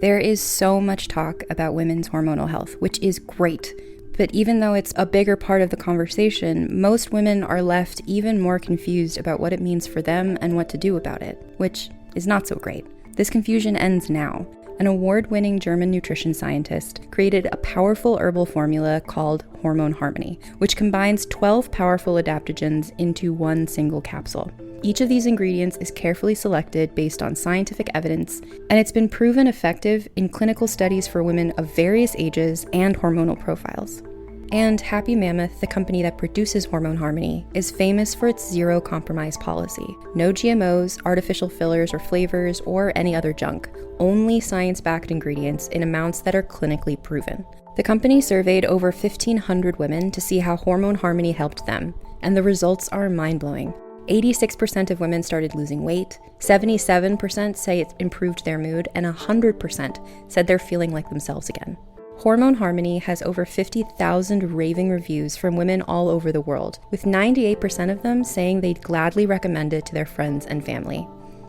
There is so much talk about women's hormonal health, which is great. But even though it's a bigger part of the conversation, most women are left even more confused about what it means for them and what to do about it, which is not so great. This confusion ends now. An award-winning German nutrition scientist created a powerful herbal formula called Hormone Harmony, which combines 12 powerful adaptogens into one single capsule. Each of these ingredients is carefully selected based on scientific evidence, and it's been proven effective in clinical studies for women of various ages and hormonal profiles. And Happy Mammoth, the company that produces Hormone Harmony, is famous for its zero-compromise policy. No GMOs, artificial fillers or flavors, or any other junk. Only science-backed ingredients in amounts that are clinically proven. The company surveyed over 1,500 women to see how Hormone Harmony helped them, and the results are mind-blowing. 86% of women started losing weight, 77% say it improved their mood, and 100% said they're feeling like themselves again. Hormone Harmony has over 50,000 raving reviews from women all over the world, with 98% of them saying they'd gladly recommend it to their friends and family.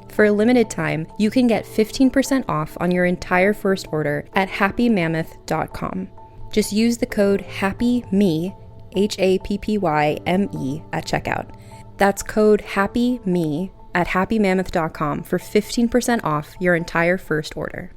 For a limited time, you can get 15% off on your entire first order at happymammoth.com. Just use the code HAPPYME, HAPPYME, at checkout. That's code HAPPYME at happymammoth.com for 15% off your entire first order.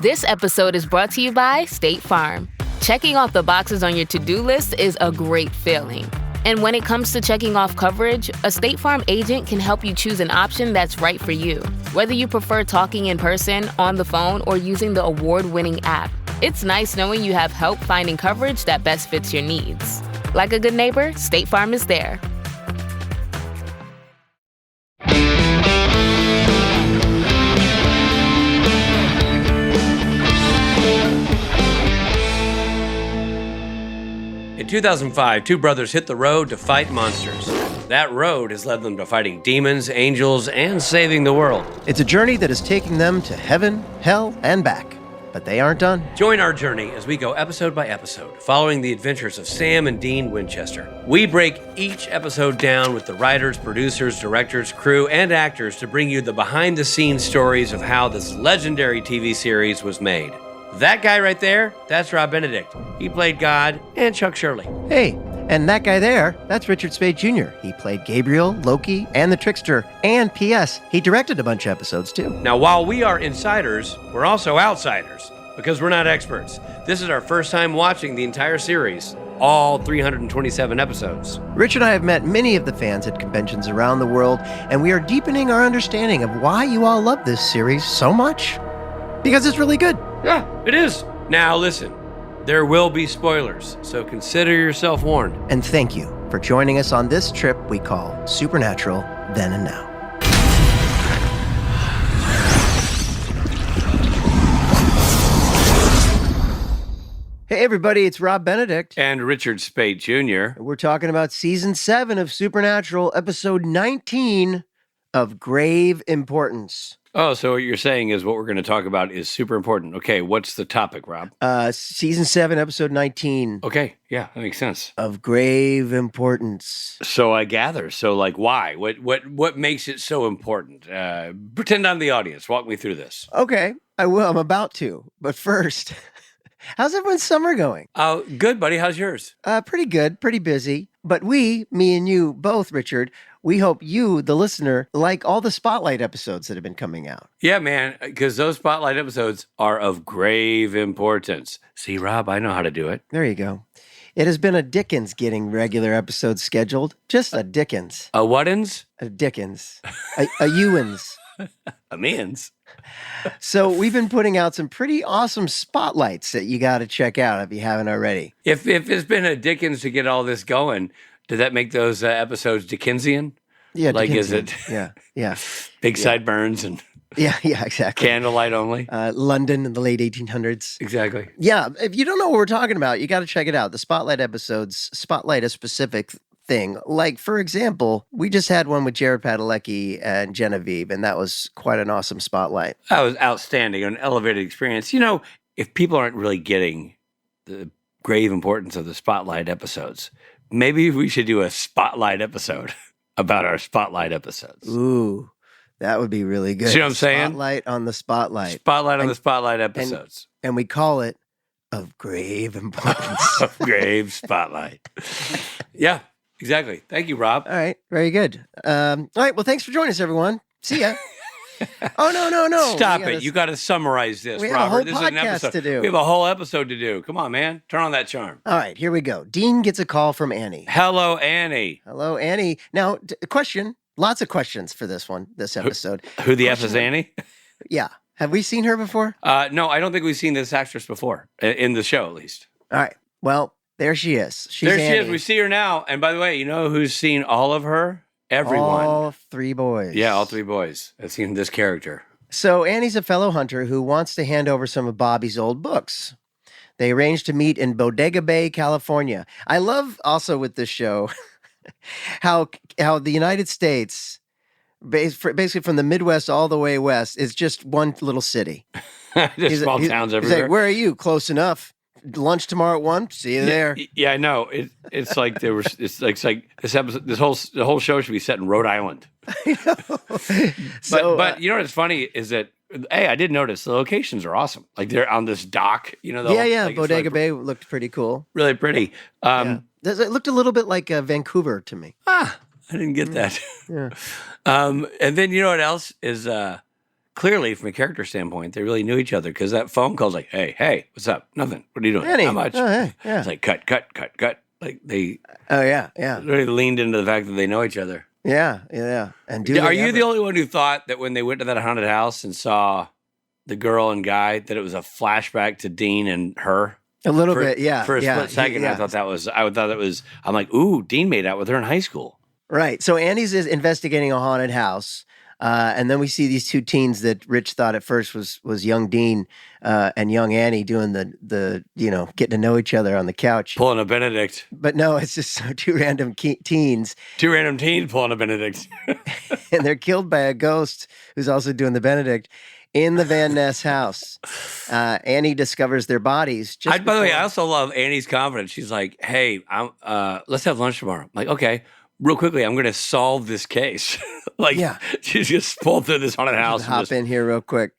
This episode is brought to you by State Farm. Checking off the boxes on your to-do list is a great feeling. And when it comes to checking off coverage, a State Farm agent can help you choose an option that's right for you. Whether you prefer talking in person, on the phone, or using the award-winning app, it's nice knowing you have help finding coverage that best fits your needs. Like a good neighbor, State Farm is there. In 2005, two brothers hit the road to fight monsters. That road has led them to fighting demons, angels, and saving the world. It's a journey that is taking them to heaven, hell, and back. But they aren't done. Join our journey as we go episode by episode, following the adventures of Sam and Dean Winchester. We break each episode down with the writers, producers, directors, crew, and actors to bring you the behind-the-scenes stories of how this legendary TV series was made. That guy right there, that's Rob Benedict. He played God and Chuck Shirley. Hey, and that guy there, that's Richard Spade Jr. He played Gabriel, Loki, and the Trickster. And P.S., he directed a bunch of episodes, too. Now, while we are insiders, we're also outsiders, because we're not experts. This is our first time watching the entire series, all 327 episodes. Rich and I have met many of the fans at conventions around the world, and we are deepening our understanding of why you all love this series so much. Because it's really good. Yeah, it is. Now listen, there will be spoilers, so consider yourself warned. And thank you for joining us on this trip we call Supernatural Then and Now. Hey everybody, it's Rob Benedict. And Richard Spade Jr. We're talking about Season 7 of Supernatural, Episode 19 of Grave Importance. Oh, so what you're saying is what we're going to talk about is super important. Okay, what's the topic, Rob? Season 7, Episode 19. Okay, yeah, that makes sense. Of grave importance. So I gather. So, like, why? What makes it so important? Pretend I'm the audience. Walk me through this. Okay, I will. I'm about to. But first, how's everyone's summer going? Oh, good, buddy. How's yours? Pretty good, pretty busy. But me and you both, Richard, we hope you, the listener, like all the Spotlight episodes that have been coming out. Yeah, man, because those Spotlight episodes are of grave importance. See, Rob, I know how to do it. There you go. It has been a Dickens getting regular episodes scheduled. Just a Dickens. A what'ins? A Dickens. A Ewins. A means. So we've been putting out some pretty awesome spotlights that you got to check out if you haven't already. If it's been a Dickens to get all this going, did that make those episodes Dickensian? Yeah, like Dickensian. Is it? Yeah. Big sideburns and yeah, exactly. Candlelight only. London in the late 1800s. Exactly. Yeah, if you don't know what we're talking about, you got to check it out. The Spotlight episodes spotlight a specific thing. Like, for example, we just had one with Jared Padalecki and Genevieve, and that was quite an awesome spotlight. That was outstanding, an elevated experience. You know, if people aren't really getting the grave importance of the Spotlight episodes, maybe we should do a Spotlight episode about our Spotlight episodes. Ooh, That would be really good. See what I'm saying? Spotlight on the spotlight. Spotlight on the spotlight episodes. And we call it Of Grave Importance. Of Grave Spotlight. Yeah, exactly. Thank you, Rob. All right. Very good. All right. Well, thanks for joining us, everyone. See ya. Oh, no. Stop it. You got to summarize this, we Robert. have a whole podcast to do. We have a whole episode to do. Come on, man. Turn on that charm. All right. Here we go. Dean gets a call from Annie. Hello, Annie. Hello, Annie. Now, question. Lots of questions for this episode. Who the F is Annie? Yeah. Have we seen her before? No, I don't think we've seen this actress before, in the show at least. All right. Well, there she is. There she is. We see her now. And by the way, you know who's seen all of her? Everyone. All three boys. Yeah, all three boys have seen this character. So Annie's a fellow hunter who wants to hand over some of Bobby's old books. They arranged to meet in Bodega Bay, California. I love also with this show how the United States, basically from the Midwest all the way west, is just one little city. There's small towns everywhere. He's like, where are you? Close enough. Lunch tomorrow at 1. See you there. Yeah, I know. It's like there was. It's like this episode. The whole show should be set in Rhode Island. I know. But you know what's funny is that I did notice the locations are awesome. Like they're on this dock. You know. Like Bodega Bay looked pretty cool. Really pretty. It looked a little bit like Vancouver to me. I didn't get that. Yeah. And then you know what else is clearly from a character standpoint, they really knew each other because that phone call's like, hey, what's up? Nothing. What are you doing? Annie. How much? Oh, hey. Yeah. It's like cut. Like they. Oh yeah. Really leaned into the fact that they know each other. Yeah. And are you the only one who thought that when they went to that haunted house and saw the girl and guy that it was a flashback to Dean and her? A little bit, yeah. For a split second, I thought that was. I'm like, ooh, Dean made out with her in high school. Right. So Annie's is investigating a haunted house. And then we see these two teens that Rich thought at first was young Dean and young Annie doing the getting to know each other on the couch. Pulling a Benedict. But no, it's just two random teens. Two random teens pulling a Benedict. And they're killed by a ghost who's also doing the Benedict in the Van Ness house. Annie discovers their bodies. By the way, I also love Annie's confidence. She's like, hey, let's have lunch tomorrow. I'm like, okay. Real quickly, I'm going to solve this case. She's just pulled through this haunted house. Hop in here real quick.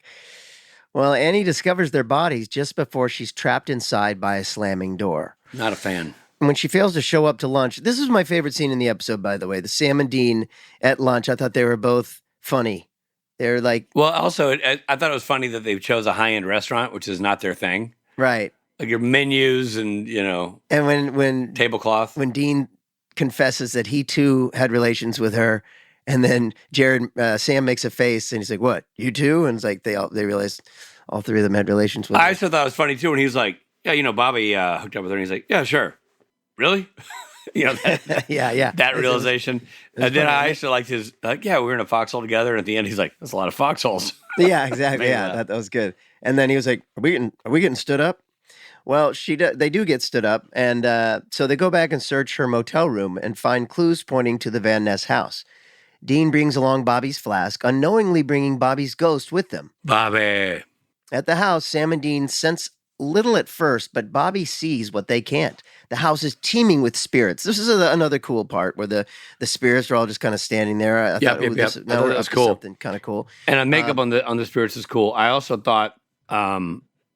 Well, Annie discovers their bodies just before she's trapped inside by a slamming door. Not a fan. And when she fails to show up to lunch, this is my favorite scene in the episode, by the way. The Sam and Dean at lunch. I thought they were both funny. They're like... Well, also, I thought it was funny that they chose a high-end restaurant, which is not their thing. Right. Like your menus and, And when tablecloth. When Dean confesses that he too had relations with her, and then Sam makes a face and he's like, "What? You too?" And it's like they realize all three of them had relations with her. I also thought it was funny too when he was like, "Yeah, Bobby hooked up with her," and he's like, "Yeah, sure, really." That realization. And then I actually liked his we're in a foxhole together, and at the end he's like, "That's a lot of foxholes." Yeah, exactly. That was good. And then he was like, "Are we getting stood up?" Well, they do get stood up, and so they go back and search her motel room and find clues pointing to the Van Ness house. Dean brings along Bobby's flask, unknowingly bringing Bobby's ghost with them. Bobby. At the house, Sam and Dean sense little at first, but Bobby sees what they can't. The house is teeming with spirits. This is another cool part where the spirits are all just kind of standing there. I thought that was cool. Something kind of cool. And the makeup on the spirits is cool. I also thought...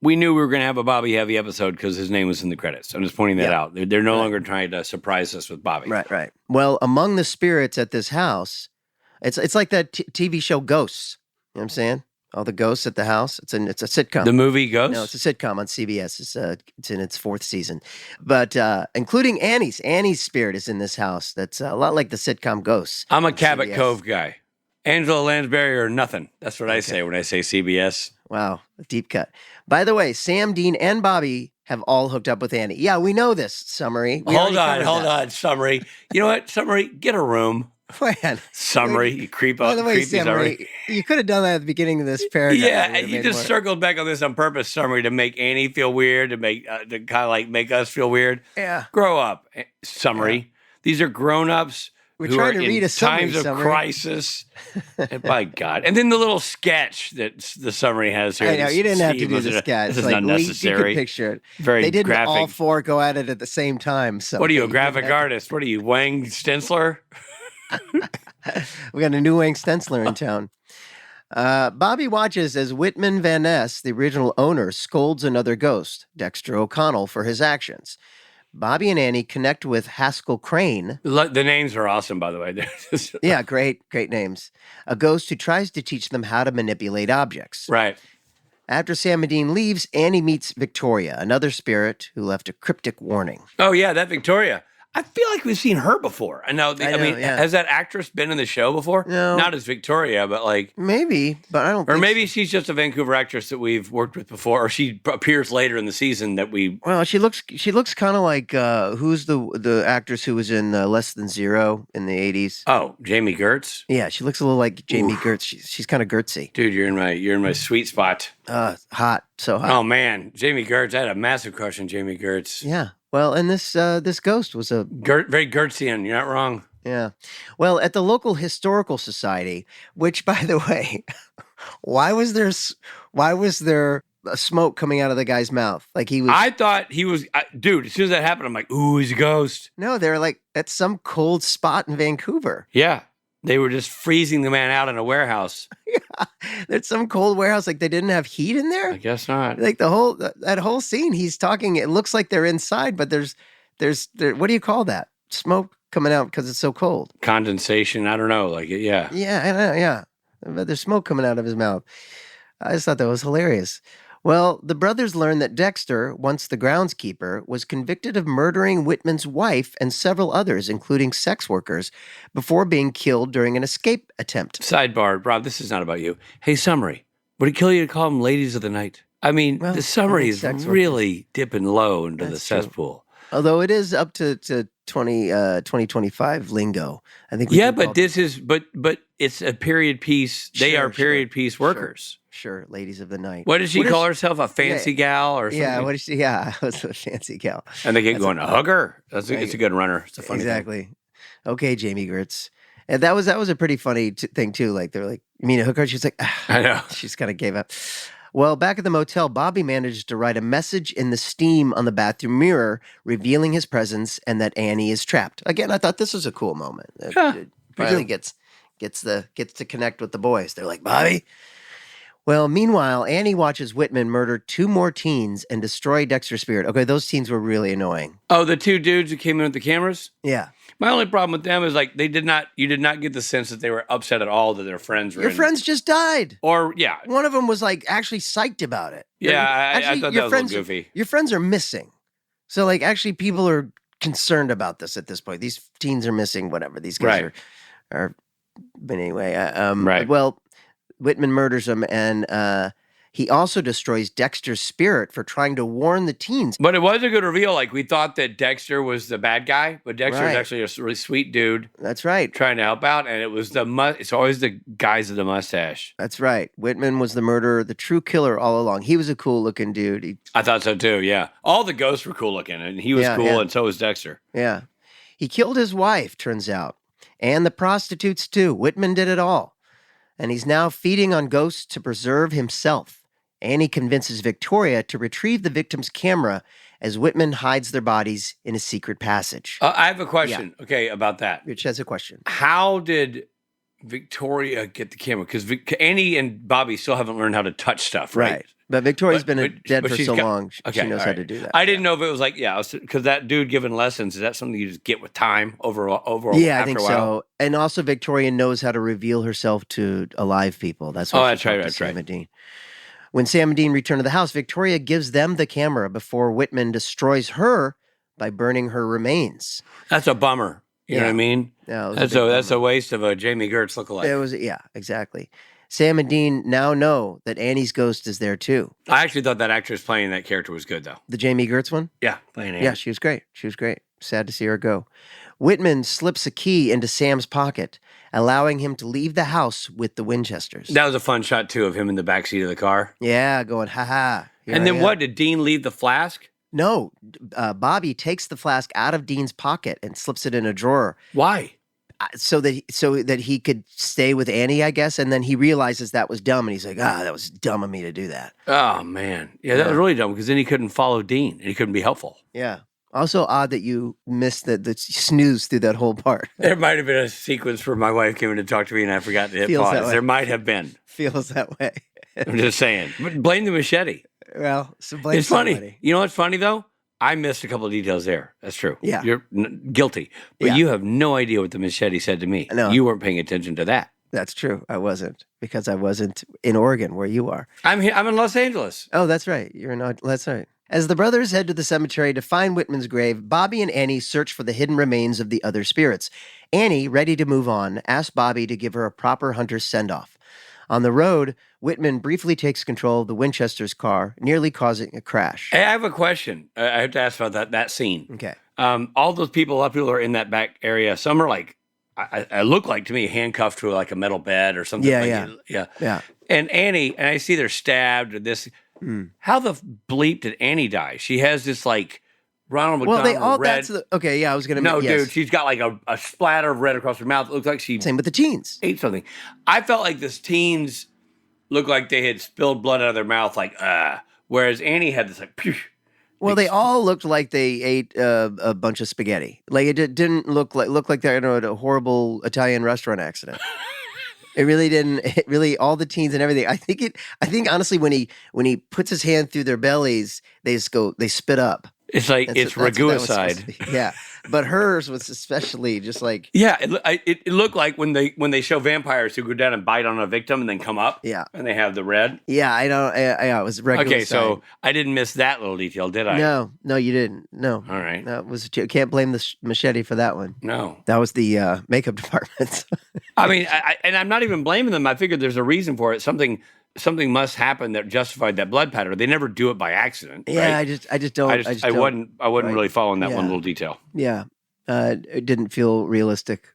we knew we were going to have a Bobby heavy episode because his name was in the credits. I'm just pointing that out. They're no longer trying to surprise us with Bobby. Right. Well, among the spirits at this house, it's like that TV show Ghosts. You know what I'm saying? All the ghosts at the house. It's a sitcom. The movie Ghosts? No, it's a sitcom on CBS. It's in its 4th season. But including Annie's spirit is in this house. That's a lot like the sitcom Ghosts. I'm a Cabot Cove guy. Angela Lansbury or nothing. That's what I say when I say CBS. Wow, a deep cut. By the way, Sam, Dean, and Bobby have all hooked up with Annie. Yeah, we know this, Summary. Hold on, Summary. You know what, Summary? Get a room. Man. Summary, you creep up. By the way, Summary, you could have done that at the beginning of this paragraph. Yeah, you just circled back on this on purpose, Summary, to make Annie feel weird, to kind of like make us feel weird. Yeah. Grow up, Summary. Yeah. These are grown-ups. We're trying to read a times of crisis. And by God. And then the little sketch that the summary has here. I know, you didn't have to do the sketch. This is unnecessary. You could picture it. Very They didn't graphic. all four go at it at the same time. So what are you, a graphic artist? What are you, Wang Stensler? We got a new Wayne Stencler in town. Bobby watches as Whitman Van Ness, the original owner, scolds another ghost, Dexter O'Connell, for his actions. Bobby and Annie connect with Haskell Crane. The names are awesome, by the way. Yeah, great names. A ghost who tries to teach them how to manipulate objects. Right. After Sam and Dean leaves, Annie meets Victoria, another spirit who left a cryptic warning. Oh, yeah, that Victoria. I feel like we've seen her before. I mean, yeah. Has that actress been in the show before? No. Not as Victoria, but like... Maybe, but I don't think Or maybe she's just a Vancouver actress that we've worked with before, or she appears later in the season that we... Well, she looks kind of like, who's the actress who was in Less Than Zero in the 80s? Oh, Jamie Gertz? Yeah, she looks a little like Jamie Gertz. She's kind of Gertzy. Dude, you're in my sweet spot. Hot, so hot. Oh, man. Jamie Gertz. I had a massive crush on Jamie Gertz. Yeah. Well, and this ghost was very Gertzian. You're not wrong. Yeah. Well, at the local historical society, which, by the way, why was there smoke coming out of the guy's mouth? Like he was. I thought he was, dude. As soon as that happened, I'm like, ooh, he's a ghost. No, they're like at some cold spot in Vancouver. Yeah. They were just freezing the man out in a warehouse. Yeah, there's some cold warehouse. Like they didn't have heat in there. I guess not. Like that whole scene, he's talking. It looks like they're inside, but there's what do you call that? Smoke coming out because it's so cold. Condensation. I don't know. Like yeah. Yeah, I know. Yeah, but there's smoke coming out of his mouth. I just thought that was hilarious. Well, the brothers learn that Dexter, once the groundskeeper, was convicted of murdering Whitman's wife and several others, including sex workers, before being killed during an escape attempt. Sidebar, Rob, this is not about you. Hey, summary. Would it kill you to call them ladies of the night? I mean, the summary is really dipping low into the cesspool. Although it is up to 2025 lingo. I think. Yeah, but this is, but it's a period piece. They are period piece workers. Sure, ladies of the night. What did she call herself? A fancy gal or something? Yeah, what did she? Yeah, I was a fancy gal. And they get going to hug her. It's a good runner. It's a funny thing. Okay, Jamie Gertz. And that was a pretty funny thing too. Like they're like, you mean a hooker? She's like, I know. She's kind of gave up. Well, back at the motel, Bobby managed to write a message in the steam on the bathroom mirror, revealing his presence and that Annie is trapped. Again, I thought this was a cool moment. It finally gets to connect with the boys. They're like, Bobby. Well, meanwhile, Annie watches Whitman murder 2 more teens and destroy Dexter's spirit. Okay, those teens were really annoying. Oh, the 2 dudes who came in with the cameras? Yeah. My only problem with them is like you did not get the sense that they were upset at all that their friends were Your friends just died. Or, yeah. One of them was like actually psyched about it. Yeah, I thought that was a little goofy. Your friends are missing. So like actually people are concerned about this at this point. These teens are missing, whatever. These guys are but anyway. Right. Well, Whitman murders him, and he also destroys Dexter's spirit for trying to warn the teens. But it was a good reveal. Like, we thought that Dexter was the bad guy, but Dexter is actually a really sweet dude. That's right. Trying to help out, and it was it's always the guys with the mustache. That's right. Whitman was the murderer, the true killer all along. He was a cool-looking dude. I thought so, too, yeah. All the ghosts were cool-looking, and he was cool, and so was Dexter. Yeah. He killed his wife, turns out, and the prostitutes, too. Whitman did it all. And he's now feeding on ghosts to preserve himself. Annie convinces Victoria to retrieve the victim's camera as Whitman hides their bodies in a secret passage. I have a question, about that. Rich has a question. How did Victoria get the camera? Because Annie and Bobby still haven't learned how to touch stuff, right? But Victoria's been dead for so long, she knows how to do that. I didn't know if it was like, because that dude giving lessons, is that something you just get with time over Yeah, I think after a while? so. And also Victoria knows how to reveal herself to alive people. That's why that's right. Dean. When Sam and Dean return to the house, Victoria gives them the camera before Whitman destroys her by burning her remains. That's a bummer. You know what I mean? Yeah, that's a waste of a Jamie Gertz lookalike. It was, exactly. Sam and Dean now know that Annie's ghost is there too. I actually thought that actress playing that character was good, though. The Jamie Gertz one? Yeah, playing Annie. Yeah, she was great. Sad to see her go. Whitman slips a key into Sam's pocket, allowing him to leave the house with the Winchesters. That was a fun shot, too, of him in the backseat of the car. Yeah, going, ha-ha. And then what? Did Dean leave the flask? No. Bobby takes the flask out of Dean's pocket and slips it in a drawer. Why? So that he could stay with Annie, I guess, and then he realizes that was dumb, and he's like, that was dumb of me to do that. Oh, man. Yeah, that was really dumb, because then he couldn't follow Dean, and he couldn't be helpful. Yeah. Also odd that you missed the snooze through that whole part. There might have been a sequence where my wife came in to talk to me and I forgot to hit Feels that pause. way. There might have been. Feels that way. I'm just saying. But blame the machete. Well, so blame It's somebody. funny. You know what's funny, though? I missed a couple of details there. That's true. Yeah. You're guilty. But Yeah. you have no idea what the machete said to me. No. You weren't paying attention to that. That's true. I wasn't, because I wasn't in Oregon where you are. I'm in Los Angeles. Oh, that's right. You're not. That's right. As the brothers head to the cemetery to find Whitman's grave, Bobby and Annie search for the hidden remains of the other spirits. Annie, ready to move on, asks Bobby to give her a proper hunter's send-off. On the road, Whitman briefly takes control of the Winchester's car, nearly causing a crash. Hey, I have a question. I have to ask about that scene. Okay. All those people, a lot of people are in that back area. Some are like, I look like to me handcuffed to like a metal bed or something. Yeah. And Annie, and I see they're stabbed or this. How the bleep did Annie die? She has this like Ronald McDonald Well, they all. red. Okay. Yeah, I was gonna. No, yes. dude, she's got like a splatter of red across her mouth. It looks like she Same with the teens. ate something. I felt like this teens looked like they had spilled blood out of their mouth, like whereas Annie had this like. Phew, Well, they all looked like they ate a bunch of spaghetti. Like it didn't look like they're in a horrible Italian restaurant accident. It really didn't. It really, all the teens and everything. I think honestly, when he puts his hand through their bellies, they spit up. It's like That's it's what that was supposed raguicide. to be. Yeah, but hers was especially just like Yeah, it looked like when they show vampires who go down and bite on a victim and then come up. Yeah. and they have the red. yeah. I don't. It was regular. Okay, so I didn't miss that little detail, did I? no, you didn't. No. All right. That was can't blame the machete for that one. No. That was the makeup department. I mean, and I'm not even blaming them. I figured there's a reason for it. Something must happen that justified that blood pattern. They never do it by accident. Yeah, right? I just don't. I wasn't right. really following that Yeah. one little detail. Yeah, it didn't feel realistic,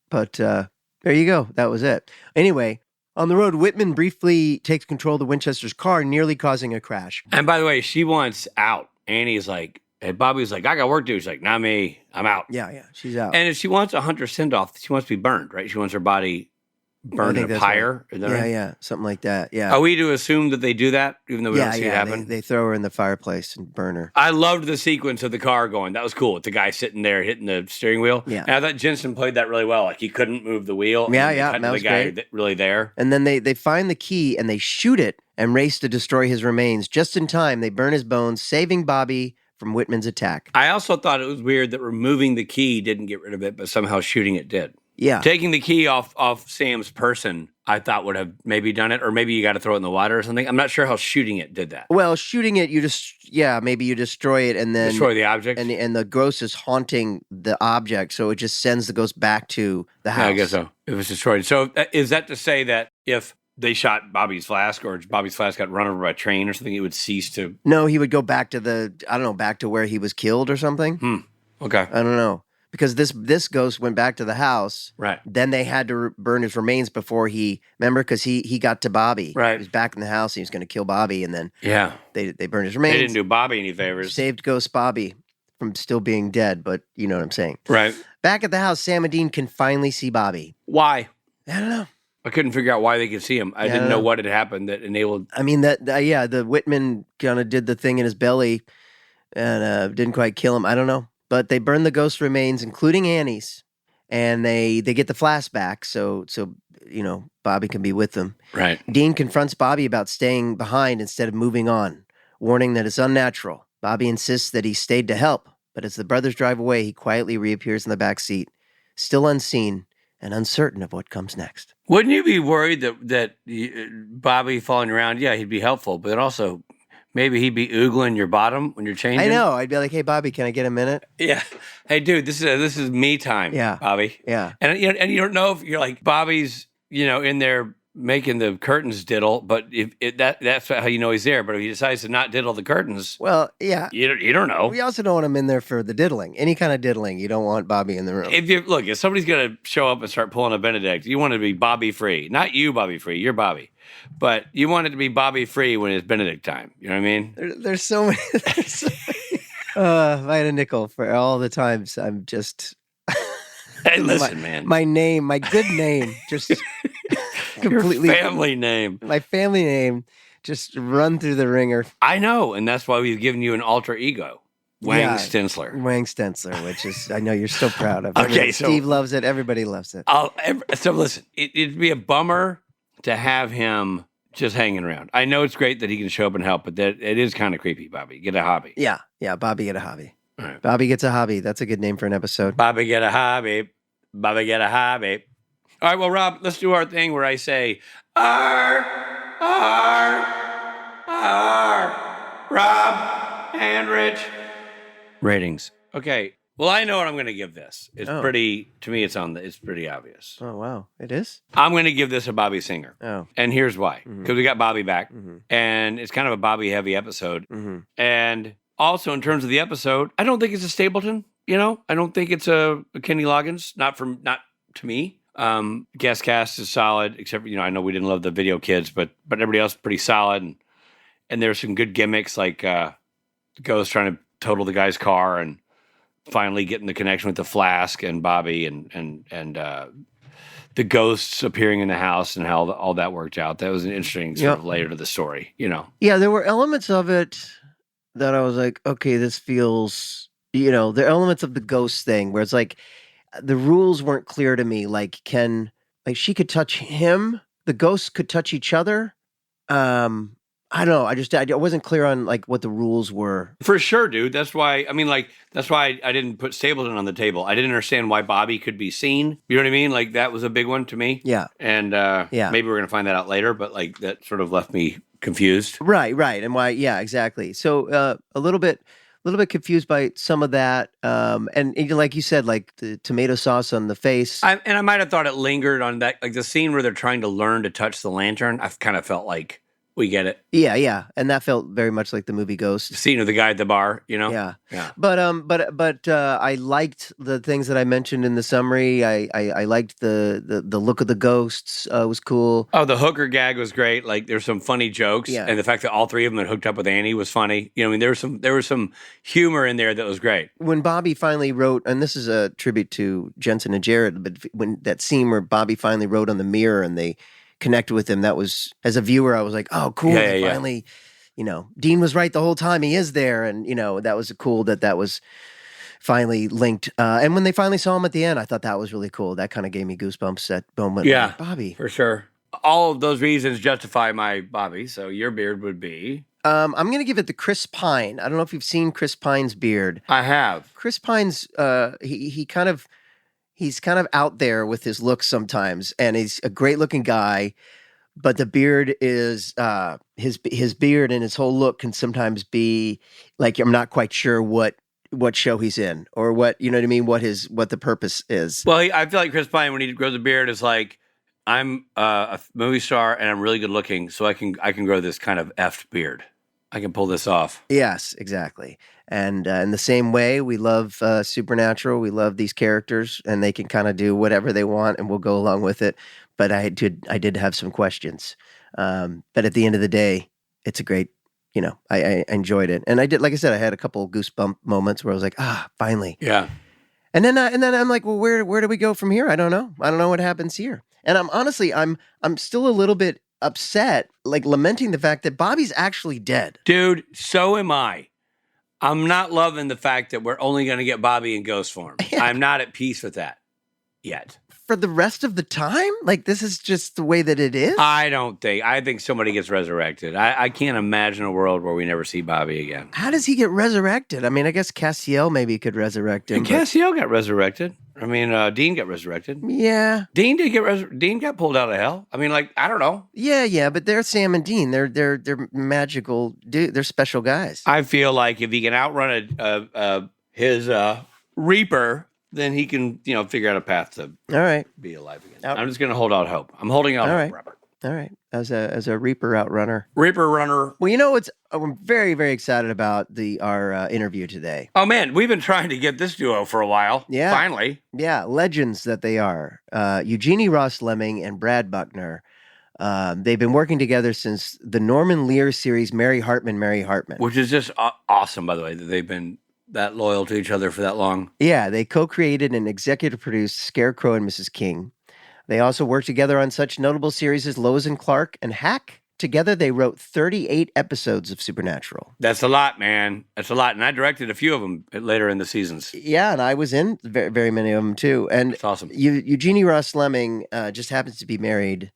but there you go. That was it. Anyway, on the road, Whitman briefly takes control of the Winchester's car, nearly causing a crash. And by the way, she wants out. Annie's like, hey, Bobby's like, I got work to do. She's like, not me. I'm out. Yeah, she's out. And if she wants a hunter send off, she wants to be burned, right? She wants her body burned in a that's pyre. right. Is that right? Yeah, something like that. Yeah, Are we to assume that they do that, even though we don't see it happen? They throw her in the fireplace and burn her. I loved the sequence of the car going. That was cool. With the guy sitting there hitting the steering wheel. Yeah. And I thought Jensen played that really well. Like he couldn't move the wheel. Yeah, and yeah, cut to that the was guy great. really there. And then they find the key and they shoot it and race to destroy his remains. Just in time, they burn his bones, saving Bobby from Whitman's attack. I also thought it was weird that removing the key didn't get rid of it, but somehow shooting it did. Yeah. Taking the key off Sam's person, I thought would have maybe done it, or maybe you got to throw it in the water or something. I'm not sure how shooting it did that. Well, shooting it, maybe you destroy it and then Destroy the object. and the ghost is haunting the object, so it just sends the ghost back to the house. Yeah, I guess so. It was destroyed. So is that to say that if they shot Bobby's flask or Bobby's flask got run over by a train or something, it would cease to? No, he would go back to back to where he was killed or something. Okay. I don't know. Because this ghost went back to the house. Right. Then they had to burn his remains before because he got to Bobby. Right. He was back in the house and he was going to kill Bobby, and then Yeah. they burned his remains. They didn't do Bobby any favors. Saved Ghost Bobby from still being dead, but you know what I'm saying. Right. Back at the house, Sam and Dean can finally see Bobby. Why? I don't know. I couldn't figure out why they could see him. I didn't know what had happened that enabled. I mean, the Whitman kind of did the thing in his belly and didn't quite kill him. I don't know. But they burn the ghost remains, including Annie's, and they get the flask back, so Bobby can be with them. Right. Dean confronts Bobby about staying behind instead of moving on, warning that it's unnatural. Bobby insists that he stayed to help, but as the brothers drive away, he quietly reappears in the back seat, still unseen and uncertain of what comes next. Wouldn't you be worried that Bobby following around? Yeah, he'd be helpful, but also maybe he'd be oogling your bottom when you're changing. I know. I'd be like, "Hey, Bobby, can I get a minute?" Yeah. Hey, dude, this is me time. Yeah. Bobby. Yeah. And you don't know if you're like Bobby's, in there making the curtains diddle, but that's how you know he's there. But if he decides to not diddle the curtains, Well, yeah. you don't know. We also don't want him in there for the diddling. Any kind of diddling, you don't want Bobby in the room. If somebody's gonna show up and start pulling a Benedict, you want it to be Bobby free, not you, Bobby free. You're Bobby, but you want it to be Bobby free when it's Benedict time. You know what I mean? There's so many. If I had a nickel for all the times I'm just. Hey, listen, man. My name, my good name, just completely. Your family name. My family name just run through the ringer. I know, and that's why we've given you an alter ego. Wang Stensler. Wang Stensler, which is, I know you're so proud of. Okay, so Steve loves it. Everybody loves it. So listen, it'd be a bummer to have him just hanging around. I know it's great that he can show up and help, but that it is kind of creepy, Bobby. Get a hobby. Yeah, Bobby get a hobby. All right. Bobby gets a hobby. That's a good name for an episode. Bobby get a hobby. Bobby get a hobby. All right, well, Rob, let's do our thing where I say, R, Rob and Rich. Ratings. Okay. Well, I know what I'm going to give this. It's pretty, to me, it's pretty obvious. Oh, wow. It is? I'm going to give this a Bobby Singer. Oh. And here's why. Because we got Bobby back, and it's kind of a Bobby-heavy episode. And also, in terms of the episode, I don't think it's a Stapleton, I don't think it's a Kenny Loggins, not to me. Guest cast is solid, except for, I know we didn't love the video kids, but everybody else is pretty solid. And there's some good gimmicks, like the ghost trying to total the guy's car and finally getting the connection with the flask and Bobby and the ghosts appearing in the house and how all that worked out. That was an interesting sort of layer to the story, Yeah, there were elements of it that I was like, okay, this feels, there are elements of the ghost thing where it's like the rules weren't clear to me. Like, she could touch him, the ghosts could touch each other. I don't know. I wasn't clear on like what the rules were. For sure, dude. That's why I didn't put Stapleton on the table. I didn't understand why Bobby could be seen. You know what I mean? Like that was a big one to me. Yeah. And maybe we're gonna find that out later, but like that sort of left me confused. Right. And why? Yeah, exactly. So a little bit confused by some of that. And like you said, like the tomato sauce on the face. I might have thought it lingered on that, like the scene where they're trying to learn to touch the lantern. I've kind of felt like we get it. Yeah. And that felt very much like the movie Ghost. The scene of the guy at the bar, Yeah. Yeah. But I liked the things that I mentioned in the summary. I liked the look of the ghosts was cool. Oh, the hooker gag was great. Like there's some funny jokes. Yeah. And the fact that all three of them had hooked up with Annie was funny. There was some humor in there that was great. When Bobby finally wrote, and this is a tribute to Jensen and Jared, but when that scene where Bobby finally wrote on the mirror and they connected with him, that was, as a viewer, I was like, oh, cool. Yeah. Finally, Dean was right the whole time. He is there. And, that was cool that was finally linked. And when they finally saw him at the end, I thought that was really cool. That kind of gave me goosebumps, that moment. Yeah, like, Bobby. For sure. All of those reasons justify my Bobby. So your beard would be? I'm going to give it the Chris Pine. I don't know if you've seen Chris Pine's beard. I have. Chris Pine's, he's kind of out there with his looks sometimes, and he's a great looking guy, but the beard is his beard and his whole look can sometimes be like, I'm not quite sure what show he's in or what, you know what I mean? What the purpose is. Well, I feel like Chris Pine, when he grows a beard, is like, I'm a movie star and I'm really good looking, so I can grow this kind of effed beard. I can pull this off. Yes, exactly. And in the same way, we love Supernatural. We love these characters, and they can kind of do whatever they want, and we'll go along with it. But I did have some questions. But at the end of the day, it's a great, I enjoyed it. And I did, like I said, I had a couple goosebump moments where I was like, finally. Yeah. And then I'm like, well, where do we go from here? I don't know. I don't know what happens here. And I'm still a little bit upset, like lamenting the fact that Bobby's actually dead. Dude, so am I. I'm not loving the fact that we're only going to get Bobby in ghost form. Yeah. I'm not at peace with that yet. For the rest of the time? Like, this is just the way that it is? I think somebody gets resurrected. I can't imagine a world where we never see Bobby again. How does he get resurrected? I mean, I guess Castiel maybe could resurrect him. And Castiel got resurrected. I mean, Dean got resurrected. Yeah. Dean got pulled out of hell. I mean, like, I don't know. Yeah, but they're Sam and Dean. They're magical. They're special guys. I feel like if he can outrun his Reaper, then he can, figure out a path to be alive again. I'm just going to hold out hope. I'm holding out hope, Robert. All right. As a Reaper outrunner. Reaper runner. Well, I'm very, very excited about our interview today. Oh, man. We've been trying to get this duo for a while. Yeah. Finally. Yeah. Legends that they are. Eugenie Ross-Leming and Brad Buckner. They've been working together since the Norman Lear series, Mary Hartman. Which is just awesome, by the way, that they've been that loyal to each other for that long. Yeah. They co-created and executive produced Scarecrow and Mrs. King. They also worked together on such notable series as Lois and Clark and Hack Together, they wrote 38 episodes of Supernatural. That's a lot, man. That's a lot. And I directed a few of them later in the seasons. Yeah, and I was in very, very many of them, too. And That's awesome. Eugenie Ross-Leming just happens to be married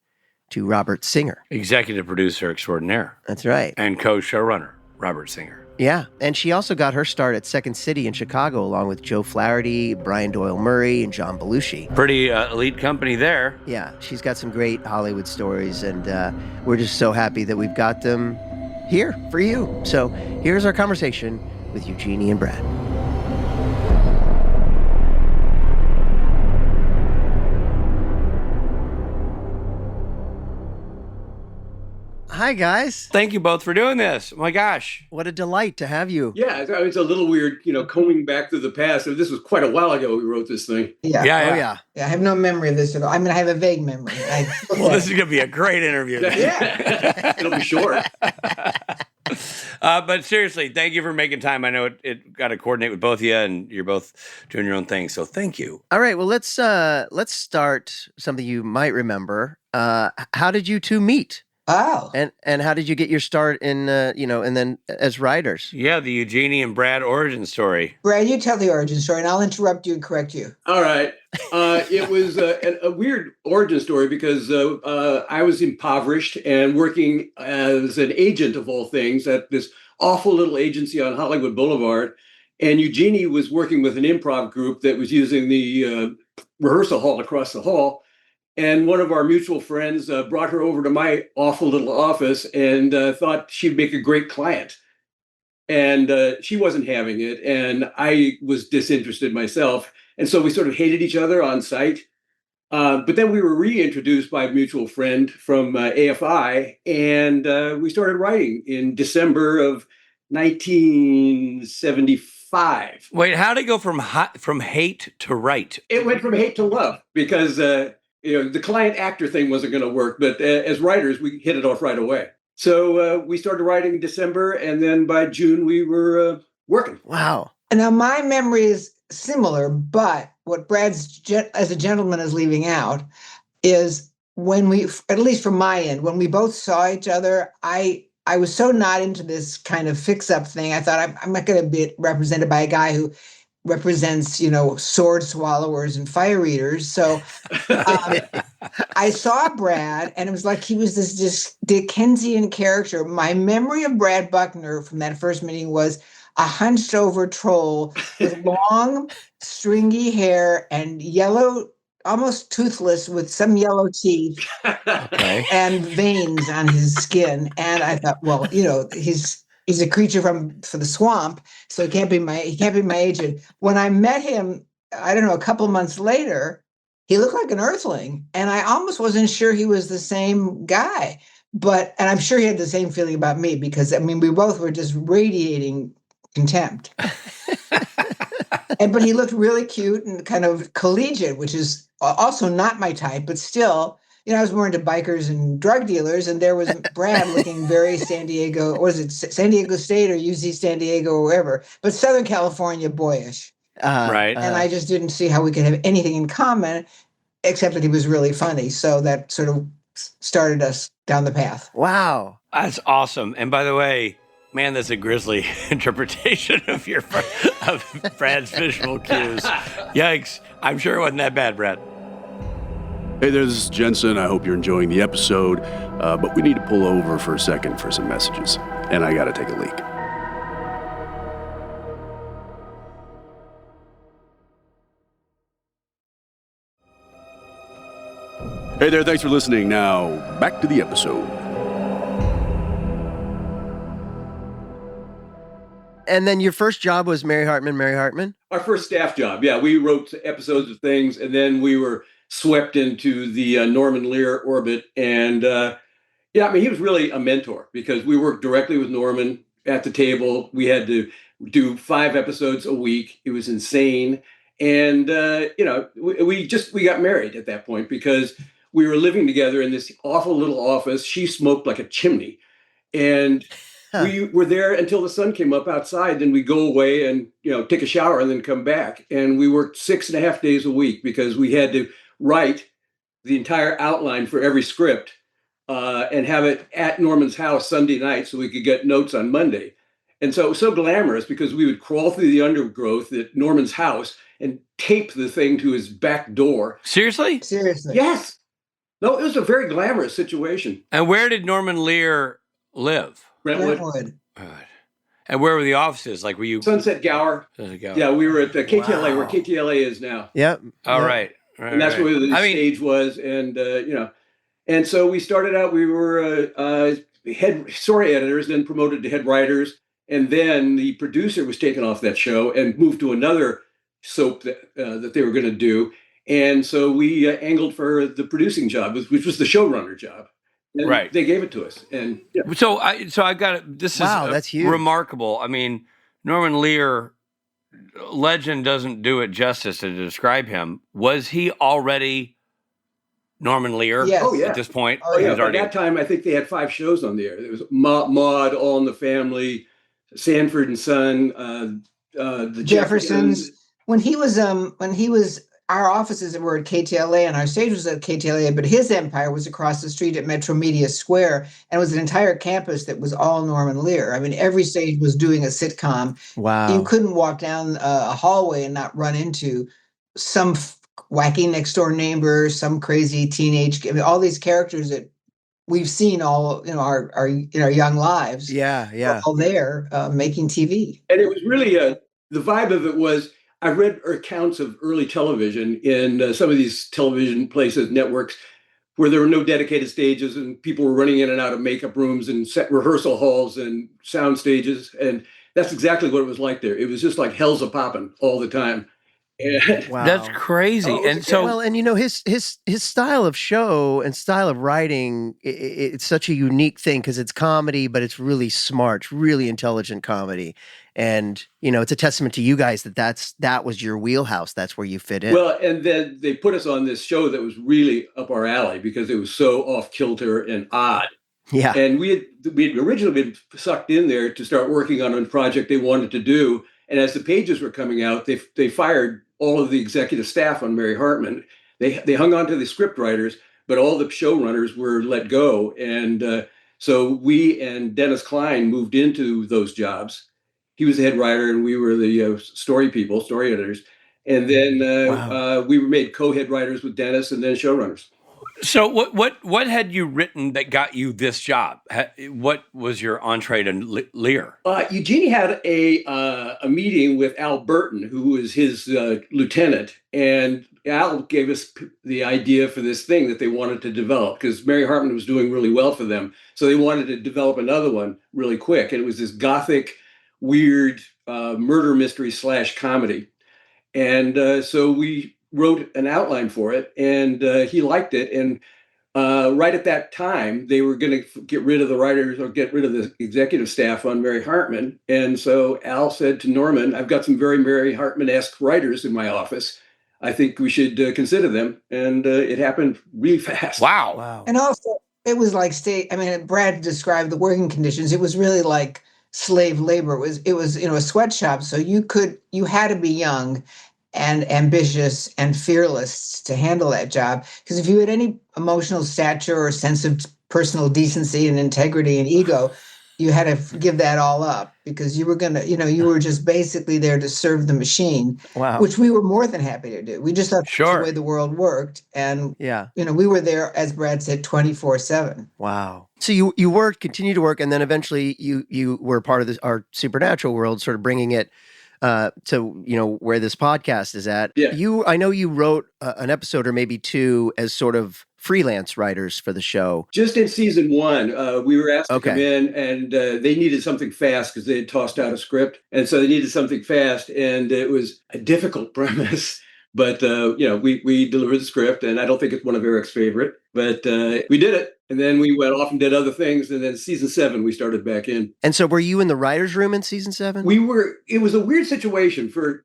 to Robert Singer. Executive producer extraordinaire. That's right. And co-showrunner, Robert Singer. Yeah, and she also got her start at Second City in Chicago, along with Joe Flaherty, Brian Doyle Murray, and John Belushi. Pretty elite company there. Yeah, she's got some great Hollywood stories, and we're just so happy that we've got them here for you. So here's our conversation with Eugenie and Brad. Hi, guys. Thank you both for doing this. Oh my gosh. What a delight to have you. Yeah, it's a little weird, combing back through the past. This was quite a while ago we wrote this thing. Yeah. Yeah, I have no memory of this at all. I mean, I have a vague memory. Well, this is going to be a great interview. Yeah. It'll be short. But seriously, thank you for making time. I know it got to coordinate with both of you, and you're both doing your own thing. So thank you. All right. Well, let's start something you might remember. How did you two meet? Oh. And how did you get your start in, and then as writers? Yeah, the Eugenie and Brad origin story. Brad, you tell the origin story, and I'll interrupt you and correct you. All right. It was a weird origin story because I was impoverished and working as an agent of all things at this awful little agency on Hollywood Boulevard. And Eugenie was working with an improv group that was using the rehearsal hall across the hall. And one of our mutual friends brought her over to my awful little office and thought she'd make a great client. And she wasn't having it. And I was disinterested myself. And so we sort of hated each other on site. But then we were reintroduced by a mutual friend from AFI. And we started writing in December of 1975. Wait, how did it go from hate to right? It went from hate to love because... the client actor thing wasn't going to work, but as writers, we hit it off right away. So we started writing in December, and then by June, we were working. Wow. Now, my memory is similar, but what Brad's, as a gentleman, is leaving out is when we, at least from my end, when we both saw each other, I was so not into this kind of fix-up thing. I thought I'm not going to be represented by a guy who represents, sword swallowers and fire eaters. So I saw Brad, and it was like he was this Dickensian character. My memory of Brad Buckner from that first meeting was a hunched over troll with long, stringy hair and yellow, almost toothless, with some yellow teeth and veins on his skin. And I thought, well, he's a creature for the swamp, so he can't be my agent. When I met him, I don't know, a couple months later, he looked like an earthling, and I almost wasn't sure he was the same guy. And I'm sure he had the same feeling about me because we both were just radiating contempt. But he looked really cute and kind of collegiate, which is also not my type, but still. I was more into bikers and drug dealers, and there was Brad looking very San Diego, or was it San Diego State or UC San Diego or wherever, but Southern California boyish. Right. And I just didn't see how we could have anything in common, except that he was really funny. So that sort of started us down the path. Wow. That's awesome. And by the way, man, that's a grisly interpretation of Brad's visual cues. Yikes. I'm sure it wasn't that bad, Brad. Hey there, this is Jensen. I hope you're enjoying the episode, but we need to pull over for a second for some messages, and I gotta take a leak. Hey there, thanks for listening. Now, back to the episode. And then your first job was Mary Hartman? Our first staff job, yeah. We wrote episodes of things, and then we were swept into the Norman Lear orbit. And he was really a mentor because we worked directly with Norman at the table. We had to do 5 episodes a week. It was insane. And, we got married at that point because we were living together in this awful little office. She smoked like a chimney. And we were there until the sun came up outside. Then we go away and, take a shower and then come back. And we worked 6.5 days a week because we had to write the entire outline for every script and have it at Norman's house Sunday night so we could get notes on Monday. And so it was so glamorous because we would crawl through the undergrowth at Norman's house and tape the thing to his back door. Seriously? Seriously. Yes. No, it was a very glamorous situation. And where did Norman Lear live? Brentwood. And where were the offices? Like, were you Sunset Gower? Yeah, we were at the KTLA, where KTLA is now. Yep. All right. And that's where the stage was. And, and so we started out, we were head story editors, then promoted to head writers. And then the producer was taken off that show and moved to another soap that they were going to do. And so we angled for the producing job, which was the showrunner job. And right. They gave it to us. And so I got it. This is that's huge. Remarkable. I mean, Norman Lear, legend doesn't do it justice to describe him. Was he already Norman Lear Yes. at this point? Oh, yeah. By that time, I think they had 5 shows on the air. There was Maude, All in the Family, Sanford and Son, the Jeffersons. When he was, our offices were at KTLA and our stage was at KTLA, but his empire was across the street at Metro Media Square, and it was an entire campus that was all Norman Lear. I mean, every stage was doing a sitcom. Wow. You couldn't walk down a hallway and not run into some wacky next door neighbor, some crazy teenage, all these characters that we've seen all, our young lives. Yeah. All there making TV. And it was really, the vibe of it was, I read accounts of early television in some of these television places, networks, where there were no dedicated stages and people were running in and out of makeup rooms and set rehearsal halls and sound stages. And that's exactly what it was like there. It was just like hell's a poppin' all the time. Wow. That's crazy. And so, his style of show and style of writing, it's such a unique thing because it's comedy, but it's really smart, it's really intelligent comedy. And, it's a testament to you guys that was your wheelhouse. That's where you fit in. Well, and then they put us on this show that was really up our alley because it was so off kilter and odd. Yeah. And we had originally been sucked in there to start working on a project they wanted to do. And as the pages were coming out, they fired all of the executive staff on Mary Hartman. They hung on to the script writers, but all the showrunners were let go. And so we and Dennis Klein moved into those jobs. He was the head writer and we were the story editors. And then we were made co-head writers with Dennis and then showrunners. So what had you written that got you this job? What was your entree to Lear? Eugenie had a meeting with Al Burton, who was his lieutenant, and Al gave us the idea for this thing that they wanted to develop because Mary Hartman was doing really well for them. So they wanted to develop another one really quick. And it was this gothic, weird murder mystery / comedy. And so we wrote an outline for it, and he liked it. And right at that time, they were going to get rid of the writers or get rid of the executive staff on Mary Hartman. And so Al said to Norman, I've got some very Mary Hartman-esque writers in my office. I think we should consider them. And it happened really fast. Wow. And also, it was like Brad described the working conditions. It was really like slave labor. It was a sweatshop. So you had to be young and ambitious and fearless to handle that job. Because if you had any emotional stature or sense of personal decency and integrity and ego, you had to give that all up because you were you were just basically there to serve the machine. Wow. Which we were more than happy to do. We just thought that's Sure. the way the world worked. And, yeah, we were there, as Brad said, 24/7. Wow. So you worked, continued to work, and then eventually you were part of our supernatural world, sort of bringing it to where this podcast is at. Yeah. I know you wrote an episode or maybe 2 as sort of freelance writers for the show. Just in season 1, we were asked to come in, and they needed something fast because they had tossed out a script, and so they needed something fast, and it was a difficult premise. But we delivered the script, and I don't think it's one of Eric's favorite, but we did it. And then we went off and did other things. And then season 7, we started back in. And so were you in the writer's room in season 7? It was a weird situation for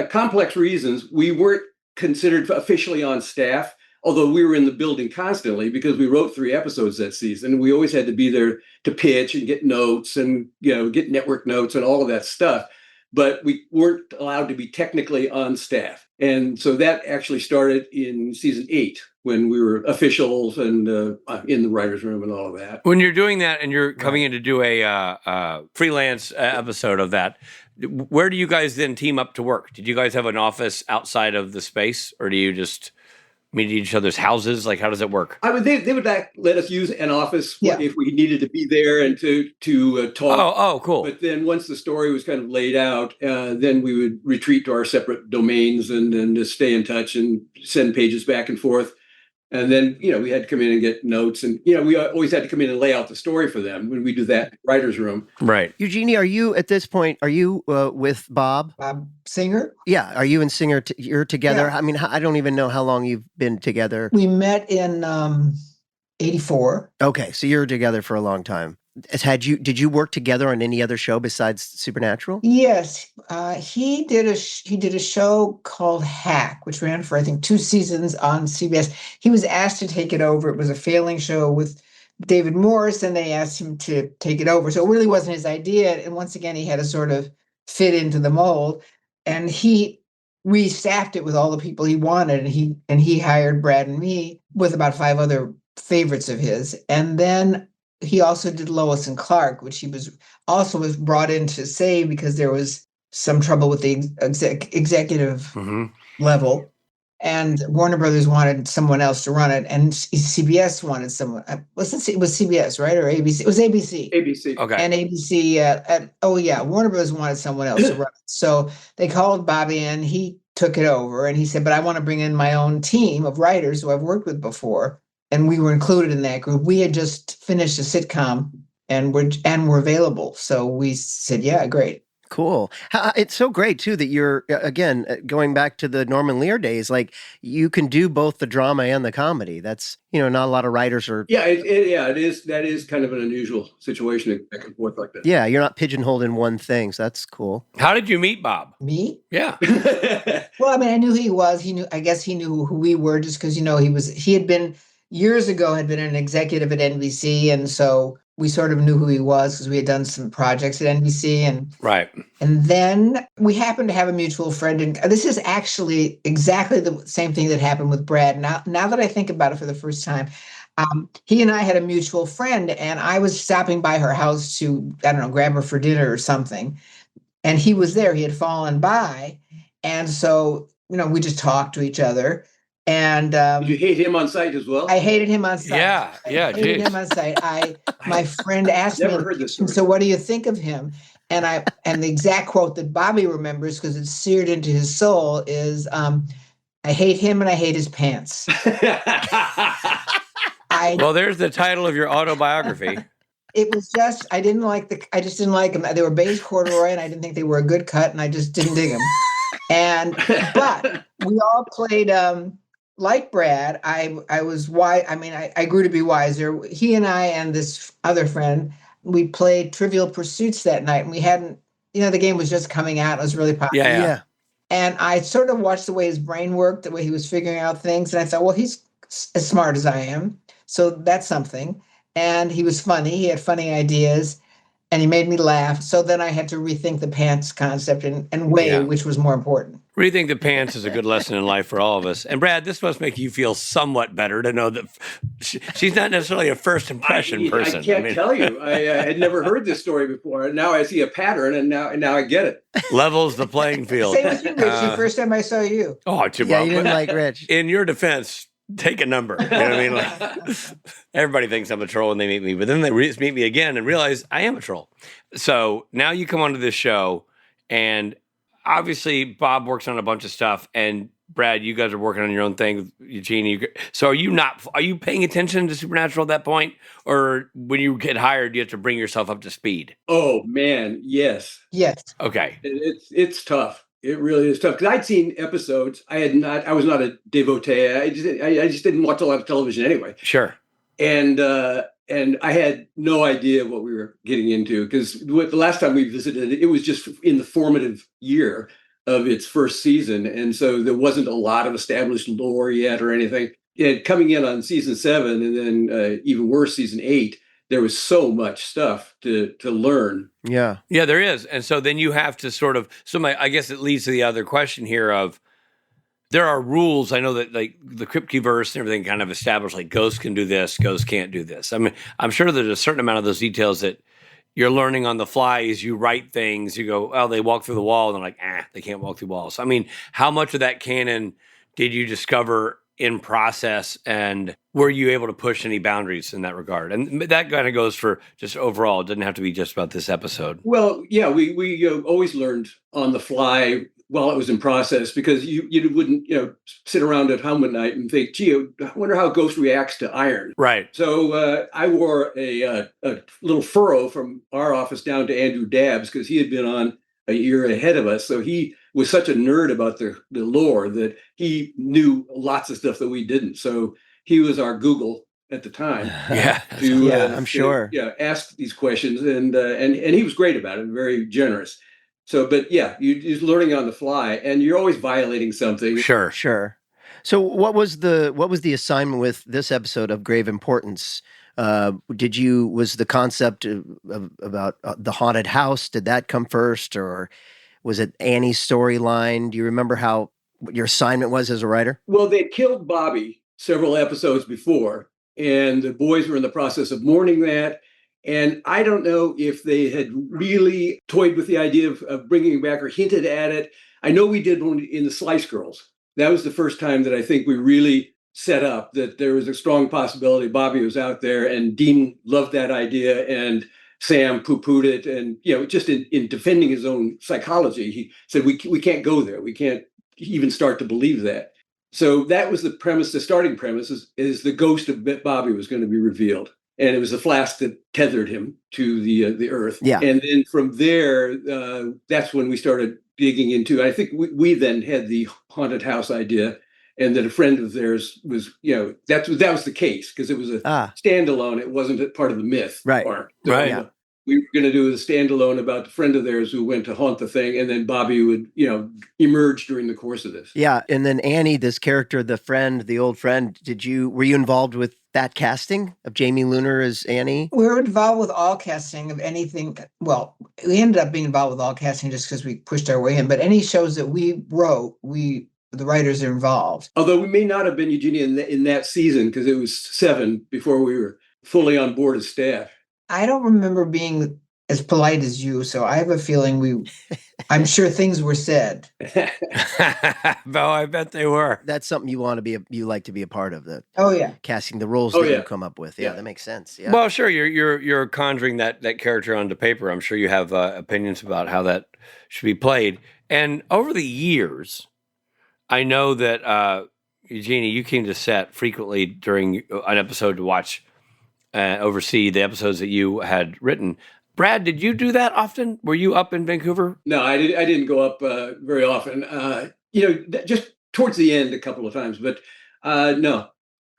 complex reasons. We weren't considered officially on staff, although we were in the building constantly because we wrote 3 episodes that season. We always had to be there to pitch and get notes and, get network notes and all of that stuff. But we weren't allowed to be technically on staff. And so that actually started in season 8 when we were officials and in the writer's room and all of that. When you're doing that and you're coming in to do a freelance episode of that, where do you guys then team up to work? Did you guys have an office outside of the space, or do you just meet at each other's houses? Like, how does it work? They would let us use an office if we needed to be there and to talk. Oh, cool. But then once the story was kind of laid out, then we would retreat to our separate domains and then just stay in touch and send pages back and forth. And then, we had to come in and get notes. And, we always had to come in and lay out the story for them when we do that writer's room. Right. Eugenie, are you, at this point, with Bob? Bob Singer? Yeah. Are you and Singer, you're together? Yeah. I mean, I don't even know how long you've been together. We met in 84. Okay. So you're together for a long time. Did you work together on any other show besides Supernatural? Yes, he did a show called Hack, which ran for I think 2 seasons on CBS. He was asked to take it over. It was a failing show with David Morse, and they asked him to take it over. So it really wasn't his idea. And once again, he had to sort of fit into the mold. And he restaffed it with all the people he wanted, and he hired Brad and me with about 5 other favorites of his, and then. He also did Lois and Clark, which he was brought in to save because there was some trouble with the executive level, and Warner Brothers wanted someone else to run it, and CBS wanted someone. It was CBS, right, or ABC? It was ABC. ABC. Okay. And ABC. Warner Brothers wanted someone else to run it, so they called Bobby in. He took it over, and he said, "But I want to bring in my own team of writers who I've worked with before." And we were included in that group. We had just finished a sitcom and were available. So we said, yeah, great. Cool. It's so great, too, that you're, again, going back to the Norman Lear days, like you can do both the drama and the comedy. That's, not a lot of writers are. Yeah, it is. That is kind of an unusual situation back and forth like that. Yeah, you're not pigeonholed in one thing. So that's cool. How did you meet Bob? Me? Yeah. Well, I mean, I knew who he was. I guess he knew who we were just because, he had been years ago had been an executive at NBC, and so we sort of knew who he was because we had done some projects at NBC, and then we happened to have a mutual friend, and this is actually exactly the same thing that happened with Brad. Now that I think about it for the first time, he and I had a mutual friend, and I was stopping by her house to, I don't know, grab her for dinner or something, and he was there. He had fallen by, and so we just talked to each other. And did you hate him on sight as well? I hated him on sight. Yeah. I hated him on sight. My friend asked never me, heard this story. So what do you think of him? And the exact quote that Bobby remembers because it's seared into his soul is, "I hate him and I hate his pants." Well, there's the title of your autobiography. It was just I just didn't like them. They were beige corduroy, and I didn't think they were a good cut, and I just didn't dig them. But we all played. Like Brad, I was wise. I mean, I grew to be wiser. He and I and this other friend, we played Trivial Pursuits that night, and we hadn't, the game was just coming out. It was really popular. Yeah. And I sort of watched the way his brain worked, the way he was figuring out things, and I thought, well, he's as smart as I am, so that's something. And he was funny. He had funny ideas, and he made me laugh. So then I had to rethink the pants concept and weigh which was more important. Rethink the pants is a good lesson in life for all of us. And Brad, this must make you feel somewhat better to know that she's not necessarily a first impression person. I can't tell you. I had never heard this story before. Now I see a pattern, and now I get it. Levels the playing field. Same with you, Rich. The first time I saw you. Oh, too well. Yeah, you didn't like Rich. In your defense, take a number. You know what I mean? Like, everybody thinks I'm a troll when they meet me, but then they meet me again and realize I am a troll. So now you come onto this show, and obviously Bob works on a bunch of stuff, and Brad, you guys are working on your own thing. Eugenie, so are you paying attention to Supernatural at that point, or when you get hired, you have to bring yourself up to speed? Oh man, yes. Okay, it's tough. It really is tough because I'd seen episodes. I was not a devotee. I just didn't watch a lot of television anyway. Sure. And I had no idea what we were getting into because the last time we visited, it was just in the formative year of its first season, and so there wasn't a lot of established lore yet or anything. And coming in on season 7, and then even worse, season 8. There was so much stuff to learn. Yeah, there is. And so then you have to sort of, I guess it leads to the other question here of, there are rules. I know that like the Cryptiverse and everything kind of established like ghosts can do this, ghosts can't do this. I mean, I'm sure there's a certain amount of those details that you're learning on the fly as you write things. You go, oh, they walk through the wall, and they're like, they can't walk through walls. I mean, how much of that canon did you discover in process, and were you able to push any boundaries in that regard? And that kind of goes for just overall. It doesn't have to be just about this episode. Well, yeah, we always learned on the fly while it was in process, because you wouldn't sit around at home at night and think, gee, I wonder how Ghost reacts to iron. Right. So I wore a little furrow from our office down to Andrew Dabbs, because he had been on a year ahead of us. So he was such a nerd about the lore that he knew lots of stuff that we didn't. So he was our Google at the time. Yeah. I'm sure. Ask these questions, and he was great about it, very generous. So, but yeah, you're learning on the fly, and you're always violating something. Sure. So, what was the assignment with this episode of Grave Importance? Was the concept about the haunted house? Did that come first, or was it Annie's storyline? Do you remember what your assignment was as a writer? Well, they'd killed Bobby several episodes before, and the boys were in the process of mourning that. And I don't know if they had really toyed with the idea of bringing it back or hinted at it. I know we did one in the Slice Girls. That was the first time that I think we really set up that there was a strong possibility Bobby was out there, and Dean loved that idea and Sam poo-pooed it. And, just in defending his own psychology, he said, we can't go there. We can't even start to believe that. So that was the premise. The starting premise is the ghost of Bobby was going to be revealed. And it was the flask that tethered him to the earth. Yeah. And then from there, that's when we started digging into. I think we then had the haunted house idea, and that a friend of theirs was, that was the case, because it was a standalone. It wasn't a part of the myth. Right. Part. So, right. Yeah. We were going to do a standalone about the friend of theirs who went to haunt the thing, and then Bobby would, emerge during the course of this. Yeah, and then Annie, this character, the old friend, were you involved with that casting of Jamie Luner as Annie? We were involved with all casting of anything. Well, we ended up being involved with all casting just because we pushed our way in. But any shows that we wrote, the writers are involved. Although we may not have been, Eugenie, in that season, because it was 7 before we were fully on board as staff. I don't remember being as polite as you, so I have a feeling I'm sure things were said. Bo, I bet they were. That's something you like to be a part of, the casting the roles you come up with. Yeah, that makes sense. Yeah. Well, sure, you're conjuring that character onto paper. I'm sure you have opinions about how that should be played. And over the years, I know that Eugenie, you came to set frequently during an episode to watch. Oversee the episodes that you had written. Brad, did you do that often? Were you up in Vancouver? No, I didn't go up very often. Just towards the end a couple of times, but no,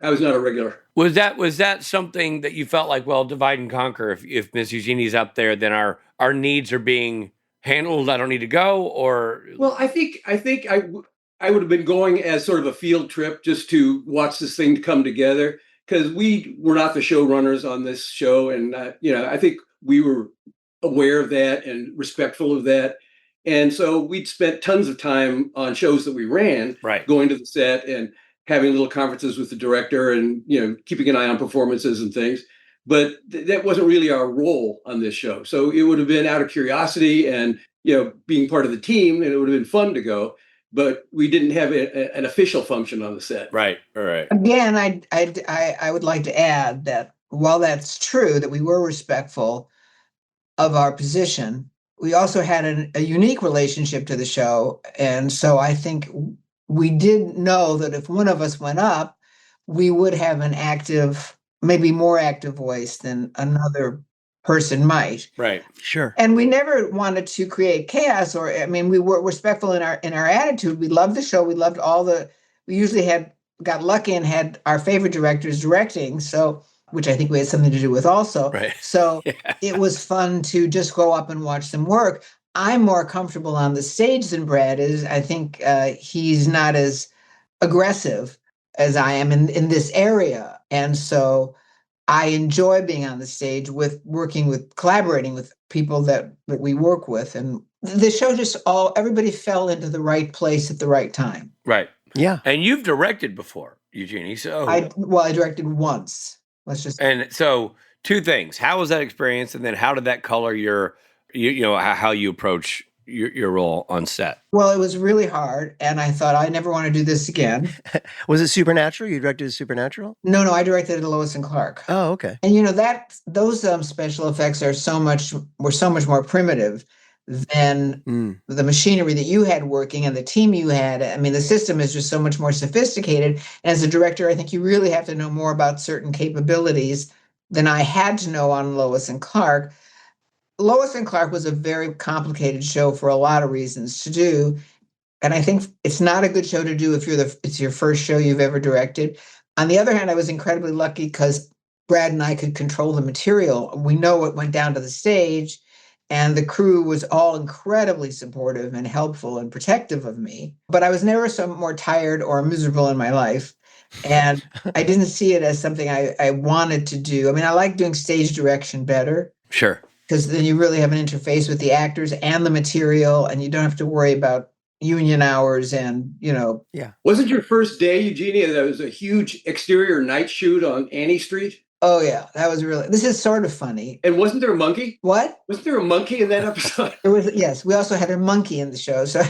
I was not a regular. Was that something that you felt like, well, divide and conquer? If Miss Eugenie's up there, then our needs are being handled. I don't need to go, or well, I think I would have been going as sort of a field trip just to watch this thing come together. Because we were not the showrunners on this show. And, I think we were aware of that and respectful of that. And so we'd spent tons of time on shows that we ran, right, going to the set and having little conferences with the director and, keeping an eye on performances and things. But that wasn't really our role on this show. So it would have been out of curiosity and, being part of the team, and it would have been fun to go. But we didn't have an official function on the set. Right. All right. Again, I would like to add that while that's true, that we were respectful of our position, we also had a unique relationship to the show. And so I think we did know that if one of us went up, we would have an active, maybe more active voice than another person might. Right. Sure. And we never wanted to create chaos, we were respectful in our attitude. We loved the show. We loved we usually got lucky and had our favorite directors directing. So, which I think we had something to do with also. Right. So It was fun to just go up and watch them work. I'm more comfortable on the stage than Brad is. I think he's not as aggressive as I am in this area. And so I enjoy being on the stage collaborating with people that we work with. And the show everybody fell into the right place at the right time. Right. Yeah. And you've directed before, Eugenie. So I directed once. Let's just. And so, two things: how was that experience, and then how did that color how you approach your role on set? Well, it was really hard, and I thought I never want to do this again. Was it Supernatural? You directed Supernatural? No, I directed Lois and Clark. Oh, okay. And those special effects were so much more primitive than the machinery that you had working and the team you had. I mean, the system is just so much more sophisticated. And as a director, I think you really have to know more about certain capabilities than I had to know on Lois and Clark. Lois and Clark was a very complicated show for a lot of reasons to do. And I think it's not a good show to do if it's your first show you've ever directed. On the other hand, I was incredibly lucky because Brad and I could control the material. We know what went down to the stage, and the crew was all incredibly supportive and helpful and protective of me. But I was never more tired or miserable in my life. And I didn't see it as something I wanted to do. I mean, I like doing stage direction better. Sure. Because then you really have an interface with the actors and the material, and you don't have to worry about union hours and, Yeah. Wasn't your first day, Eugenie, there was a huge exterior night shoot on Annie Street? Oh, yeah. This is sort of funny. And wasn't there a monkey? What? Wasn't there a monkey in that episode? There was, yes. We also had a monkey in the show. So,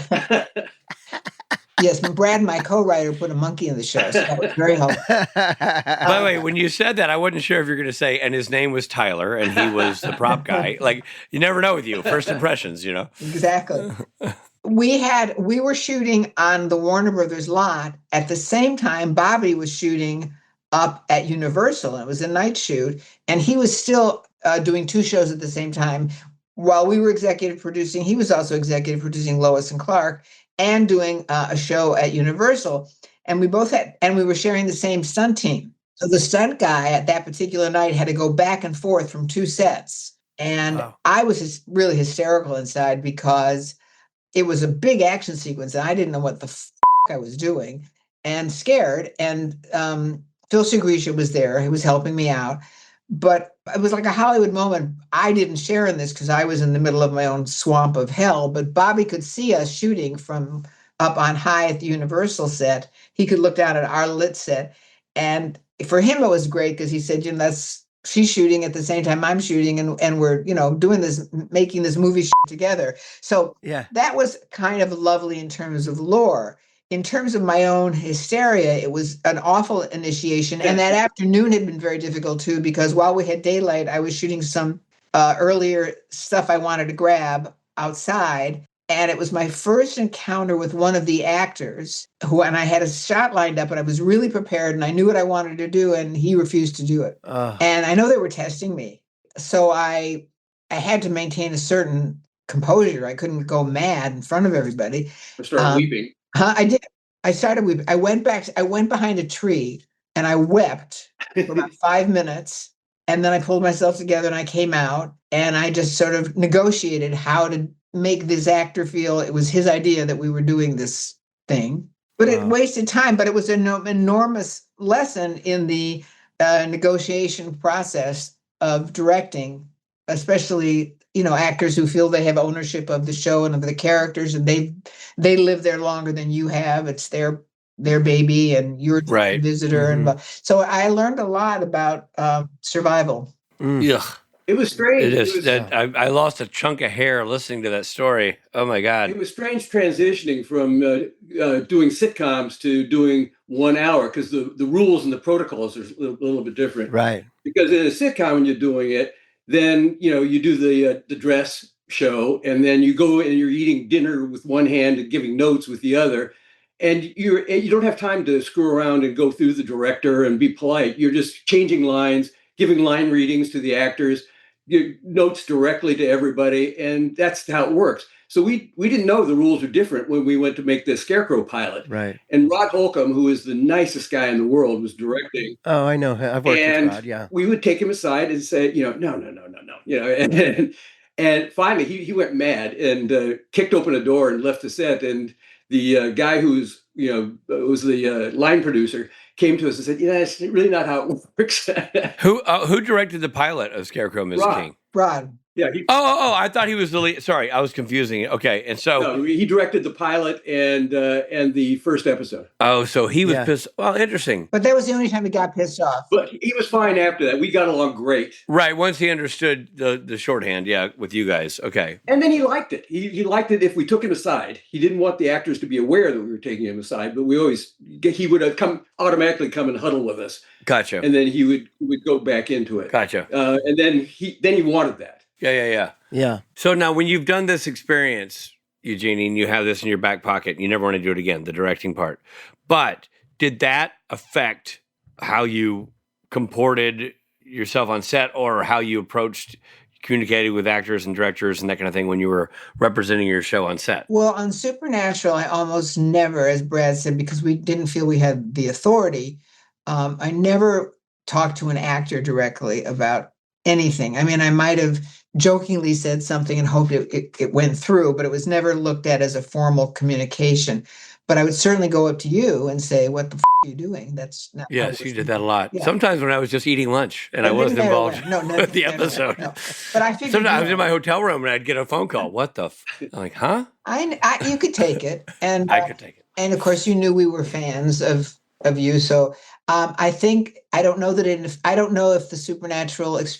yes, Brad, my co-writer, put a monkey in the show. So that was very helpful. By the way, when you said that, I wasn't sure if you're going to say, and his name was Tyler, and he was the prop guy. Like, you never know with you. First impressions, Exactly. We were shooting on the Warner Brothers lot. At the same time, Bobby was shooting up at Universal. It was a night shoot, and he was still doing two shows at the same time. While we were executive producing, he was also executive producing Lois and Clark and doing a show at Universal. And we were sharing the same stunt team. So the stunt guy at that particular night had to go back and forth from two sets. And wow. I was really hysterical inside because it was a big action sequence and I didn't know what the I was doing and scared. And Phil Segrisha was there. He was helping me out. But it was like a Hollywood moment. I didn't share in this because I was in the middle of my own swamp of hell. But Bobby could see us shooting from up on high at the Universal set. He could look down at our lit set. And for him, it was great because he said, she's shooting at the same time I'm shooting. And we're, doing this, making this movie together. So yeah, that was kind of lovely in terms of lore. In terms of my own hysteria, it was an awful initiation. And that afternoon had been very difficult too, because while we had daylight, I was shooting some earlier stuff I wanted to grab outside. And it was my first encounter with one of the actors and I had a shot lined up and I was really prepared and I knew what I wanted to do and he refused to do it. And I know they were testing me. So I had to maintain a certain composure. I couldn't go mad in front of everybody. I started weeping. I did. I started weeping. I went behind a tree and I wept for about 5 minutes. And then I pulled myself together and I came out and I just sort of negotiated how to make this actor feel it was his idea that we were doing this thing. But it wasted time. But it was an enormous lesson in the negotiation process of directing, especially actors who feel they have ownership of the show and of the characters, and they live there longer than you have. It's their baby, and you're a visitor. Mm-hmm. And so I learned a lot about survival. Yeah, it was strange. It is. I lost a chunk of hair listening to that story. Oh my God! It was strange transitioning from doing sitcoms to doing 1 hour because the rules and the protocols are a little bit different. Right. Because in a sitcom, when you're doing it, then you do the dress show, and then you go and you're eating dinner with one hand and giving notes with the other, and you don't have time to screw around and go through the director and be polite. You're just changing lines, giving line readings to the actors, your notes directly to everybody, and that's how it works. So we didn't know the rules are different when we went to make the Scarecrow pilot. Right. And Rod Holcomb, who is the nicest guy in the world, was directing. Oh, I know. I've worked with Rod, yeah. We would take him aside and say, no. And finally he went mad and kicked open a door and left the set. And the guy who's, was the line producer came to us and said, it's really not how it works. Who directed the pilot of Scarecrow and Mrs. King? Brad. Yeah. I thought he was the lead. Sorry, I was confusing it. Okay, and so No, he directed the pilot and the first episode. oh, so he was pissed. Well, interesting. But that was the only time he got pissed off. But he was fine after that. We got along great. Right, once he understood the shorthand, with you guys. Okay. And then he liked it. He liked it if we took him aside. He didn't want the actors to be aware that we were taking him aside, but he would have automatically come and huddle with us. Gotcha. And then he would go back into it. Gotcha. And then he wanted that. Yeah. So now when you've done this experience, Eugenie, and you have this in your back pocket, and you never want to do it again, the directing part. But did that affect how you comported yourself on set or how you approached communicating with actors and directors and that kind of thing when you were representing your show on set? Well, on Supernatural, I almost never, as Brad said, because we didn't feel we had the authority, I never talked to an actor directly about anything. I mean, I might have jokingly said something and hoped it went through, but it was never looked at as a formal communication. But I would certainly go up to you and say, "What the are you doing?" That's not. Yes, you did that a lot. Yeah. Sometimes when I was just eating lunch and I wasn't involved with the episode. No. But I figured sometimes I was in my hotel room and I'd get a phone call. What the? I'm like, huh? You could take it, and I could take it. And of course, you knew we were fans of you, so. I don't know if the Supernatural, if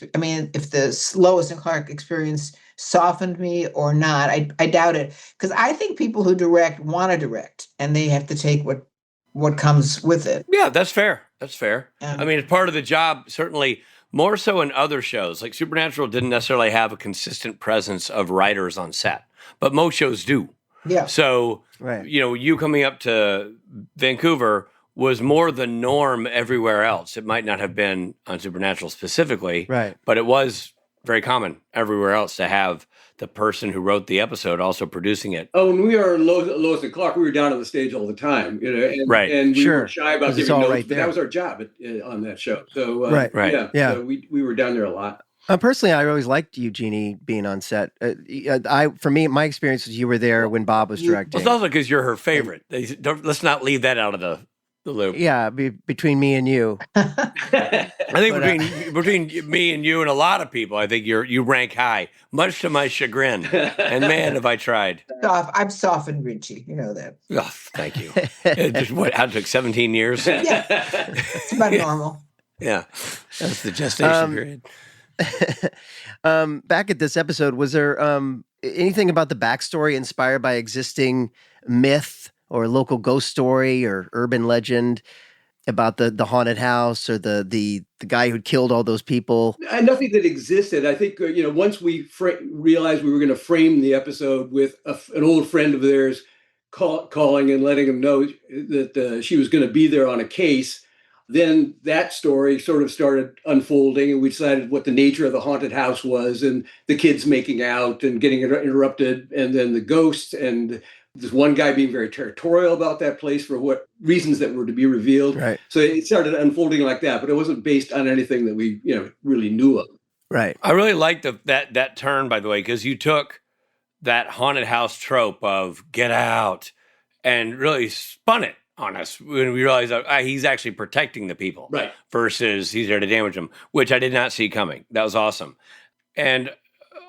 the Lois and Clark experience softened me or not. I doubt it, because I think people who direct want to direct, and they have to take what comes with it. Yeah, that's fair. That's fair. I mean, it's part of the job, certainly more so in other shows. Like Supernatural didn't necessarily have a consistent presence of writers on set, but most shows do. Yeah. So, you coming up to Vancouver was more the norm everywhere else. It might not have been on Supernatural specifically, right? But it was very common everywhere else to have the person who wrote the episode also producing it. Oh, when we were Lois and Clark, we were down on the stage all the time, right? And we were shy about giving notes, right but that was our job on that show. So, right. Yeah. So we were down there a lot. Personally, I always liked Eugenie being on set. For me, my experience was you were there when Bob was directing. Well, it's also because you're her favorite. Let's not leave that out of the loop. Yeah, between me and you. I think between me and you and a lot of people, I think you rank high, much to my chagrin. And man, have I tried. I've softened Richie, you know that. Oh, thank you. How it took 17 years? Yeah, it's about normal. Yeah, that's the gestation period. Back at this episode, was there anything about the backstory inspired by existing myth or local ghost story or urban legend about the haunted house or the guy who'd killed all those people? Nothing that existed. I think once we realized we were going to frame the episode with an old friend of theirs calling and letting them know that she was going to be there on a case, then that story sort of started unfolding, and we decided what the nature of the haunted house was, and the kids making out and getting interrupted, and then the ghosts, and this one guy being very territorial about that place for what reasons that were to be revealed. Right. So it started unfolding like that, but it wasn't based on anything that we really knew of. Right. I really liked that turn, by the way, because you took that haunted house trope of get out and really spun it on us when we realized that he's actually protecting the people, right? Versus he's there to damage them, which I did not see coming. That was awesome. And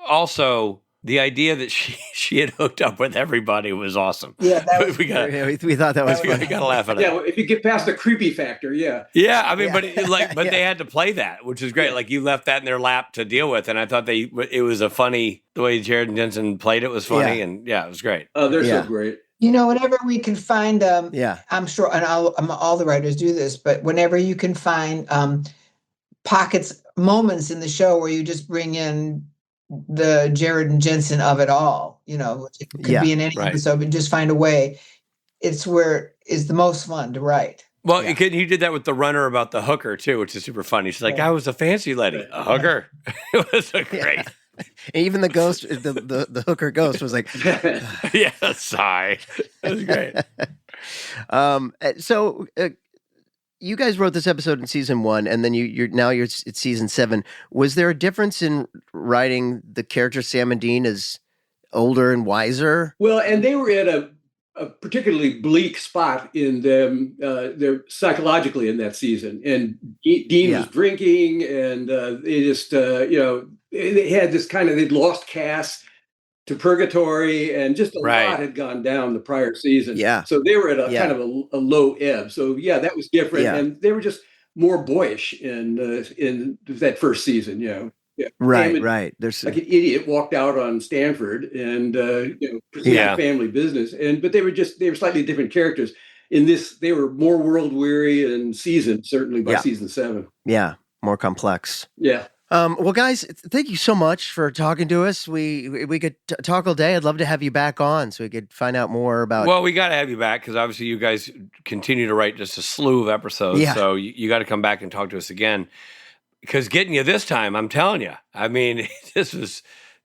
also the idea that she had hooked up with everybody was awesome. Yeah, we thought that was funny. We got to laugh at it. Yeah, if you get past the creepy factor, yeah. Yeah, I mean, but they had to play that, which is great. Yeah. Like you left that in their lap to deal with, and I thought it was a funny, the way Jared and Jensen played it was funny, and it was great. Oh, they're so great. Whenever we can find, I'm sure, and all the writers do this, but whenever you can find moments in the show where you just bring in the Jared and Jensen of it all, it could be in any episode, but just find a way. It's where is the most fun to write. Well, you did that with the runner about the hooker too, which is super funny. She's like, I was a fancy lady, a hooker. It was great. And even the ghost, the hooker ghost was like, yeah, sigh. That was great. So you guys wrote this episode in season 1, and then it's season 7. Was there a difference in writing the character Sam and Dean as older and wiser? Well, and they were at a particularly bleak spot in them, they're psychologically in that season. And Dean was drinking, and they just, they had this kind of, they'd lost Cass to purgatory, and just a lot had gone down the prior season. Yeah. So they were at a Yeah. kind of a low ebb. So yeah, that was different. Yeah. And they were just more boyish in that first season, you know. Yeah. Right. There's like an idiot walked out on Stanford and presented family business. But they were slightly different characters. In this, they were more world weary and seasoned, certainly by season 7. Yeah, more complex. Yeah. Well, guys, thank you so much for talking to us. We could talk all day. I'd love to have you back on so we could find out more about. Well, we got to have you back because obviously you guys continue to write just a slew of episodes. Yeah. So you got to come back and talk to us again. Because getting you this time, I'm telling you, I mean, it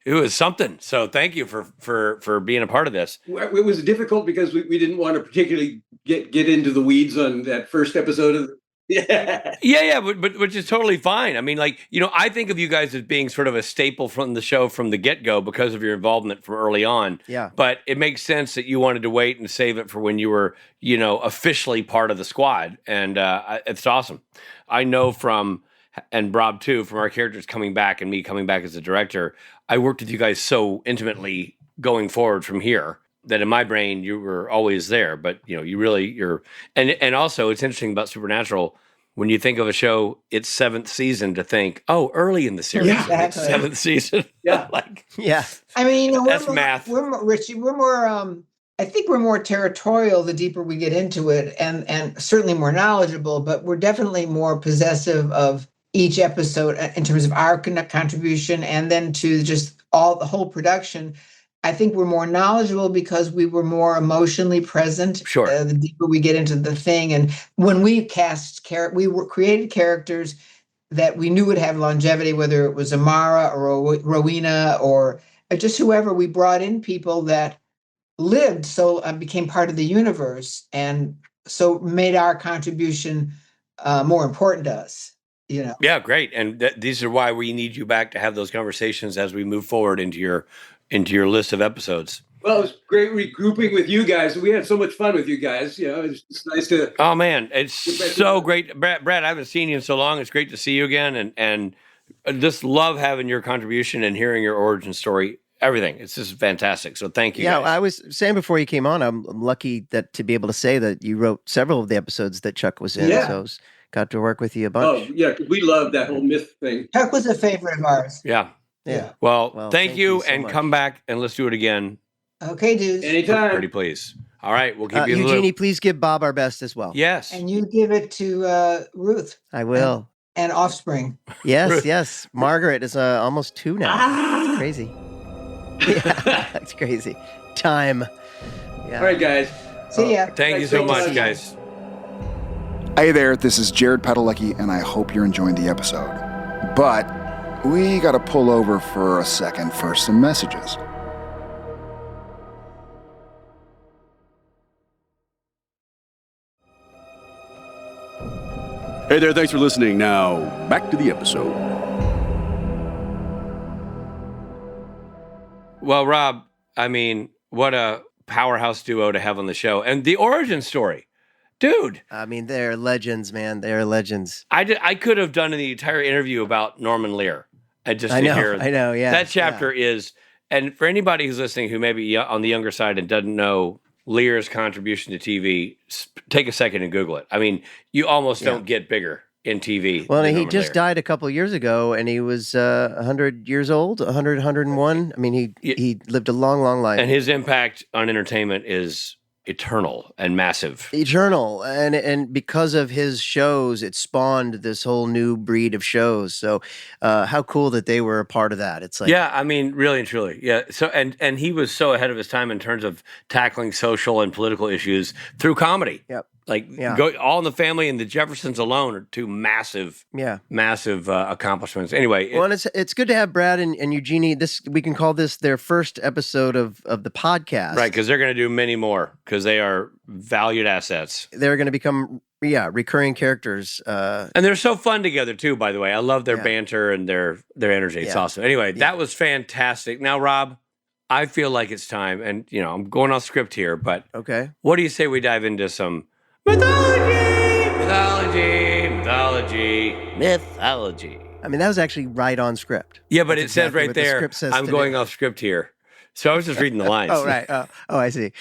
was something. So thank you for being a part of this. It was difficult because we didn't want to particularly get into the weeds on that first episode of. Yeah, but which is totally fine. I mean, like, you know, I think of you guys as being sort of a staple from the show from the get-go because of your involvement from early on. Yeah. But it makes sense that you wanted to wait and save it for when you were, you know, officially part of the squad. And it's awesome. I know from, and Rob too, from our characters coming back and me coming back as a director, I worked with you guys so intimately going forward from here that in my brain you were always there. But you know, you're and also it's interesting about Supernatural when you think of a show, its 7th season, to think, oh, early in the series, it's 7th season. Yeah, I mean, you know, that's math. Richie, we're more. I think we're more territorial the deeper we get into it, and certainly more knowledgeable. But we're definitely more possessive of each episode in terms of our contribution, and then to just the whole production. I think we're more knowledgeable because we were more emotionally present. Sure. The deeper we get into the thing, and when we created characters that we knew would have longevity, whether it was Amara or Rowena or just whoever. We brought in people that lived, so became part of the universe, and so made our contribution more important to us. You know. Yeah, great. And these are why we need you back to have those conversations as we move forward into your list of episodes. Well, it was great regrouping with you guys. We had so much fun with you guys. You know, it's nice to. Oh man, it's so great, Brad. I haven't seen you in so long. It's great to see you again, and I just love having your contribution and hearing your origin story. Everything. It's just fantastic. So thank you. Yeah, guys. I was saying before you came on, I'm lucky to be able to say that you wrote several of the episodes that Chuck was in. Yeah. So I got to work with you a bunch. Oh yeah, we love that whole myth thing. Chuck was a favorite of ours. Yeah. Yeah. Well, thank you, so and much. come back and let's do it again. Okay, dudes. Anytime. Pretty please. All right, we'll keep you in the Eugenie, loop. please give Bob our best as well. Yes. And you give it to Ruth. I will. And Offspring. Yes. Margaret is almost 2 now. It's crazy. Yeah, that's crazy. Time. Yeah. All right, guys. See ya. Thank you so much, guys. Hey there, this is Jared Padalecki, and I hope you're enjoying the episode. But we got to pull over for a second for some messages. Hey there, thanks for listening. Now, back to the episode. Well, Rob, I mean, what a powerhouse duo to have on the show. And the origin story. Dude. I mean, they're legends, man. They're legends. I could have done the entire interview about Norman Lear. And just I to hear know, yeah. That chapter is, and for anybody who's listening who may be on the younger side and doesn't know Lear's contribution to TV, take a second and Google it. I mean, you almost don't get bigger in TV. Well, than he Norman just Lear. died a couple of years ago, and he was 100 years old, 100, 101. I mean, he lived a long, long life. And his impact on entertainment is eternal and massive. Eternal. And because of his shows, it spawned this whole new breed of shows. So how cool that they were a part of that. It's like, Yeah, I mean, really and truly. Yeah. So and he was so ahead of his time in terms of tackling social and political issues through comedy. Yep. Like Yeah. All in the Family and the Jeffersons alone are two massive accomplishments. Anyway, Well, and it's good to have Brad and Eugenie. We can call this their first episode of the podcast. right, because they're going to do many more because they are valued assets. They're going to become recurring characters. And they're so fun together too, by the way. I love their banter and their energy. It's awesome. Anyway, that was fantastic. Now, Rob, I feel like it's time, and I'm going off script here, but Okay. what do you say we dive into some mythology? I mean, that was actually right on script. Yeah, but That's it says exactly right what the there, script says I'm to going do. off script here. So I was just reading the lines. Oh, right. Oh, I see.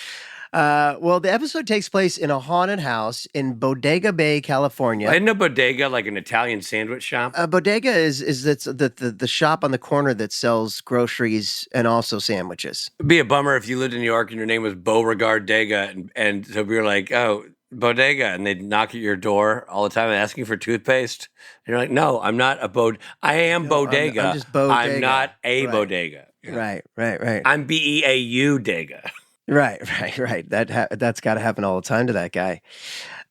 Well, the episode takes place in a haunted house in Bodega Bay, California. Isn't a bodega like an Italian sandwich shop? Bodega is the shop on the corner that sells groceries and also sandwiches. It'd be a bummer if you lived in New York and your name was Beauregard Dega, and so we were like, oh, bodega, and they'd knock at your door all the time asking for toothpaste. And you're like, no, I'm not a I am bodega. I'm just bodega. I'm not a Right. bodega. Yeah. Right. I'm BEAU Dega. Right. That's got to happen all the time to that guy.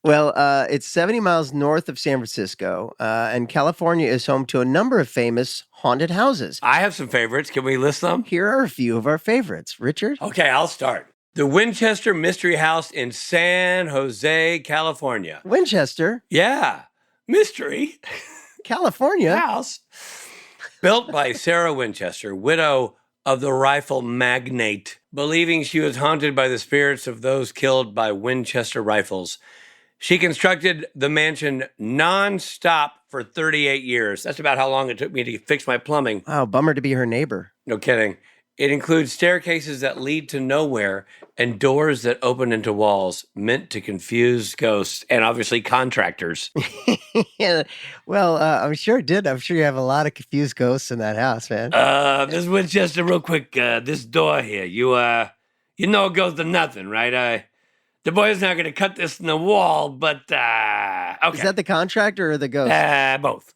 Well, it's 70 miles north of San Francisco, and California is home to a number of famous haunted houses. I have some favorites. Can we list them? Here are a few of our favorites. Richard? Okay, I'll start. The Winchester Mystery House in San Jose, California. Winchester, Yeah, mystery California. house. Built by Sarah Winchester, widow of the rifle magnate, believing she was haunted by the spirits of those killed by Winchester rifles. She constructed the mansion nonstop for 38 years. That's about how long it took me to fix my plumbing. Wow, bummer to be her neighbor. No kidding. It includes staircases that lead to nowhere and doors that open into walls, meant to confuse ghosts and obviously contractors. Yeah, well, I'm sure it did. I'm sure you have a lot of confused ghosts in that house, man. This Winchester, real quick. This door here, you know it goes to nothing, right? The boy's not going to cut this in the wall, but okay. Is that the contractor or the ghost? Both.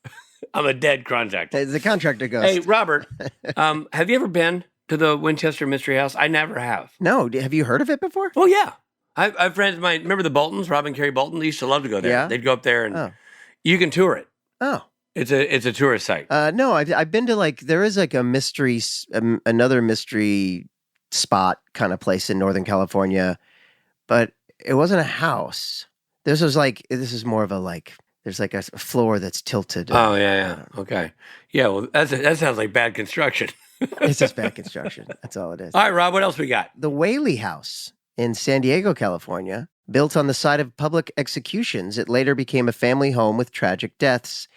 I'm a dead contractor. The contractor ghost. Hey, Robert, have you ever been to the Winchester Mystery House? I never have. No, have you heard of it before? Oh, yeah. I have friends of mine. Remember the Boltons, Rob and Carrie Bolton? They used to love to go there. Yeah? They'd go up there and Oh. you can tour it. Oh. It's a tourist site. No, I've been to there is like a mystery, another mystery spot kind of place in Northern California, but it wasn't a house. This is more of a there's like a floor that's tilted. Oh, yeah. Okay. Yeah, well, that sounds like bad construction. It's just bad construction. That's all it is. All right, Rob, what else we got? The Whaley House in San Diego, California, built on the site of public executions, it later became a family home with tragic deaths.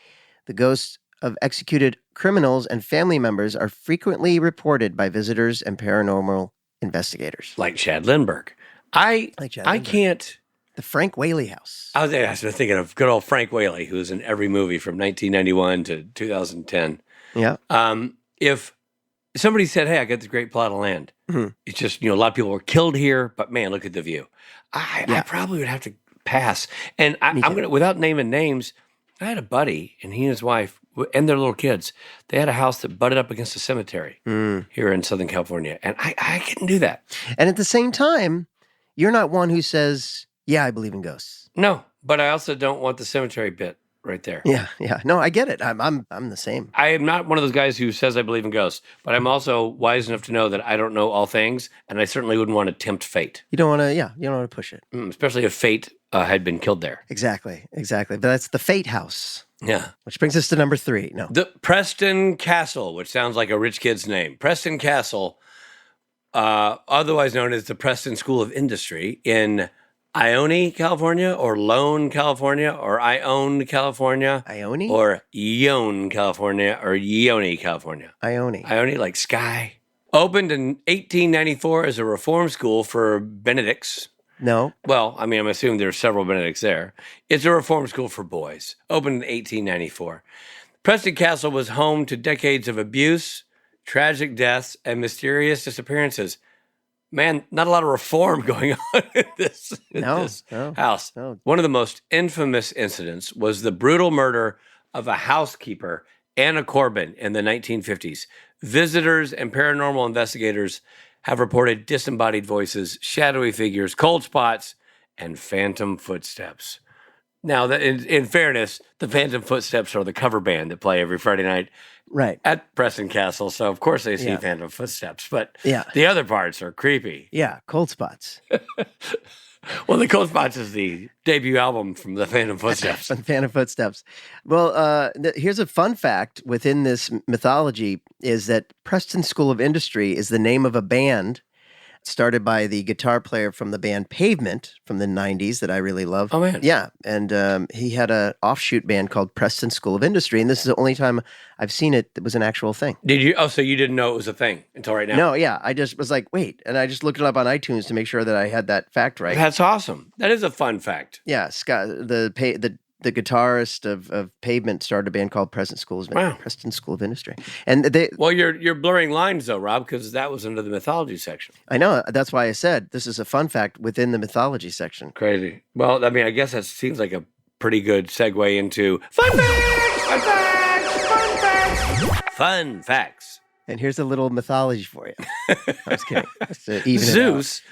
The ghosts of executed criminals and family members are frequently reported by visitors and paranormal investigators. Like Chad Lindbergh. I can't. The Frank Whaley House. I was thinking of good old Frank Whaley, who was in every movie from 1991 to 2010. Yeah. If somebody said, hey, I got this great plot of land. Mm-hmm. It's just, a lot of people were killed here, but man, look at the view. I probably would have to pass. And I'm going to, without naming names, I had a buddy and he and his wife and their little kids, they had a house that butted up against a cemetery here in Southern California. And I couldn't do that. And at the same time, you're not one who says, yeah, I believe in ghosts. No, but I also don't want the cemetery bit right there. Yeah. No, I get it. I'm the same. I am not one of those guys who says I believe in ghosts, but I'm also wise enough to know that I don't know all things, and I certainly wouldn't want to tempt fate. You don't want to push it. Especially if fate had been killed there. Exactly. But that's the Fate House. Yeah. Which brings us to number 3. No. The Preston Castle, which sounds like a rich kid's name. Preston Castle, otherwise known as the Preston School of Industry in Ione, California, or Lone, California, or Ione, California. Ione? Or Ione, California, or Ione, California. Ione. Ione, like sky. Opened in 1894 as a reform school for Benedicts. No. Well, I mean, I'm assuming there are several Benedicts there. It's a reform school for boys. Opened in 1894. Preston Castle was home to decades of abuse, tragic deaths, and mysterious disappearances. Man, not a lot of reform going on in this house. No. One of the most infamous incidents was the brutal murder of a housekeeper, Anna Corbin, in the 1950s. Visitors and paranormal investigators have reported disembodied voices, shadowy figures, cold spots, and phantom footsteps. Now, in fairness, the Phantom Footsteps are the cover band that play every Friday night at Preston Castle. So, of course, they see Phantom Footsteps. But the other parts are creepy. Yeah, cold spots. Well, the Cold Spots is the debut album from the Phantom Footsteps. Phantom Footsteps. Well, here's a fun fact within this mythology is that Preston School of Industry is the name of a band started by the guitar player from the band Pavement from the 90s that I really love. Oh, man. Yeah, and he had an offshoot band called Preston School of Industry, and this is the only time I've seen it that was an actual thing. Did you? Oh, so you didn't know it was a thing until right now? No, yeah, I just was like, wait, and I just looked it up on iTunes to make sure that I had that fact right. That's awesome. That is a fun fact. Yeah, Scott, the guitarist of Pavement started a band called Preston School of Industry. And Well, you're blurring lines though, Rob, because that was under the mythology section. I know, that's why I said this is a fun fact within the mythology section. Crazy. Well, I mean, I guess that seems like a pretty good segue into fun facts, fun facts, fun facts, fun facts. And here's a little mythology for you. I was kidding. Just to even Zeus.